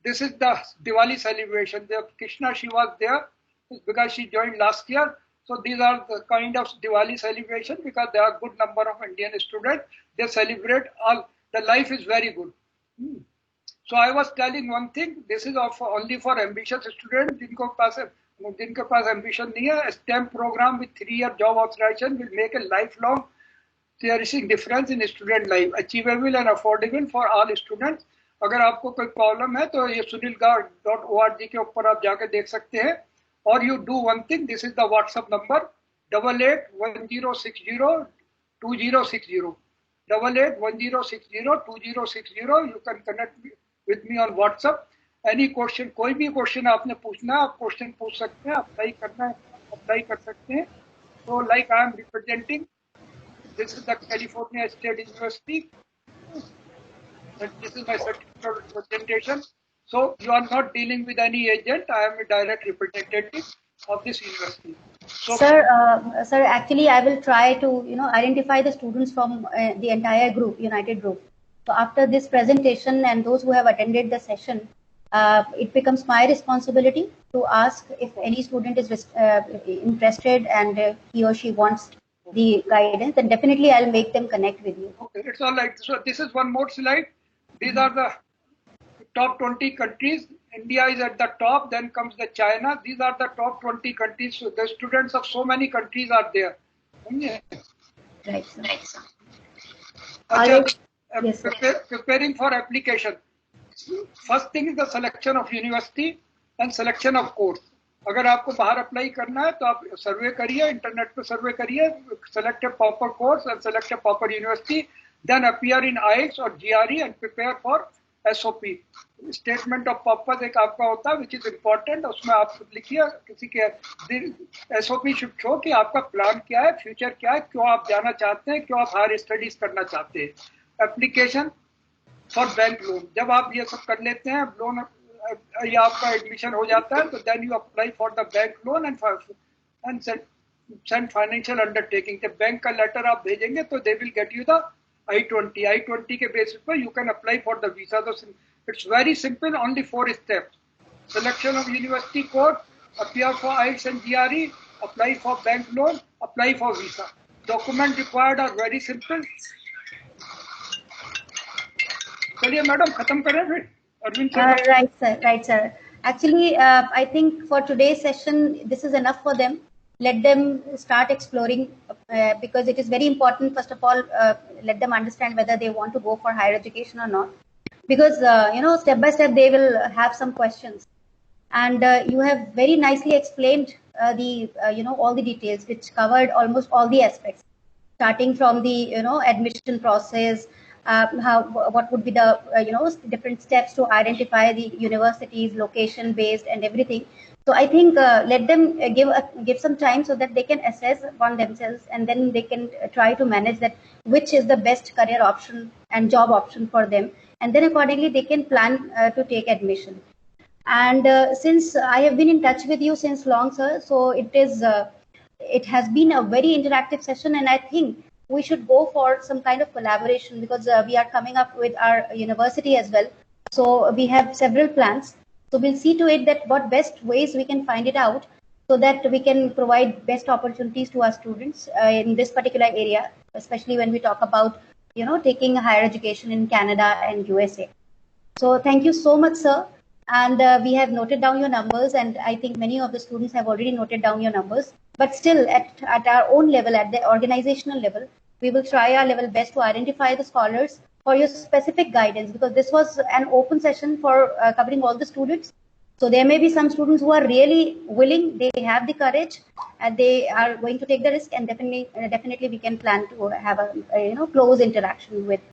This is the Diwali celebration. Krishna, she was there because she joined last year. So these are the kind of Diwali celebration because there are good number of Indian students. They celebrate all. The life is very good. So I was telling one thing. This is only for ambitious students. जिनके पास ambition नहीं है. STEM program with 3-year job authorization will make a lifelong cherishing difference in student life. Achievable and affordable for all students. अगर आपको कोई problem है तो ये sunilgarg.org के ऊपर आप जाके देख सकते हैं. Or you do one thing. This is the WhatsApp number 8810602060. 8810602060. You can connect with me on WhatsApp. Any question, कोई भी क्वेश्चन आपने पूछना, आप क्वेश्चन पूछ सकते हैं. अप्लाई करना है, अप्लाई कर सकते हैं. So like I am representing, this is the California State University. This is my certificate representation. So you are not dealing with any agent. I am a direct representative of this university. So,
sir, actually, I will try to identify the students from the entire group, United Group. So after this presentation and those who have attended the session, it becomes my responsibility to ask if any student is interested and he or she wants the guidance. Then definitely I'll make them connect with you.
Okay, it's all right. So this is one more slide. These are the top 20 countries. India is at the top, then comes the China. These are the top 20 countries. So the students of so many countries are there.
Right, sir.
Yes, preparing for application. First thing is the selection of university and selection of course. अगर आपको बाहर apply करना है तो आप सर्वे करिए, internet पे सर्वे करिए, select a proper course and select a proper university, then appear in IELTS or GRE and prepare for SOP. Statement of purpose एक आपका होता है विच इज इम्पोर्टेंट. उसमें आप लिखिए किसी के SOP शुड शो कि आपका प्लान क्या है, फ्यूचर क्या है, क्यों आप जाना चाहते हैं, क्यों आप हायर स्टडीज करना चाहते हैं. Application for bank loan. जब आप ये सब कर लेते हैं, लोन या आपका एडमिशन हो जाता है, तो then you apply for the bank loan and send financial undertaking. जब बैंक का लेटर आप भेजेंगे तो they will get you the I-20 के बेसिस पर you can apply for the visa. तो it's very simple, only 4 steps. Selection of university course, appear for IELTS and GRE, apply for bank loan, apply for visa. Document required are very simple. चलिए madam खत्म करें फिर Arvind sir.
Right, sir. Actually, I think for today's session, this is enough for them. Let them start exploring because it is very important. First of all, let them understand whether they want to go for higher education or not. Because step by step they will have some questions, and you have very nicely explained all the details, which covered almost all the aspects, starting from the admission process. What would be the different steps to identify the universities, location based, and everything. So I think let them give some time so that they can assess on themselves, and then they can try to manage that which is the best career option and job option for them, and then accordingly they can plan to take admission. And since I have been in touch with you since long, sir, so it has been a very interactive session, and I think we should go for some kind of collaboration because we are coming up with our university as well. So we have several plans. So we'll see to it that what best ways we can find it out so that we can provide best opportunities to our students in this particular area, especially when we talk about, taking higher education in Canada and USA. So thank you so much, sir. And we have noted down your numbers, and I think many of the students have already noted down your numbers. But still, at our own level, at the organizational level, we will try our level best to identify the scholars for your specific guidance, because this was an open session for covering all the students. So there may be some students who are really willing, they have the courage, and they are going to take the risk, and definitely we can plan to have a close interaction with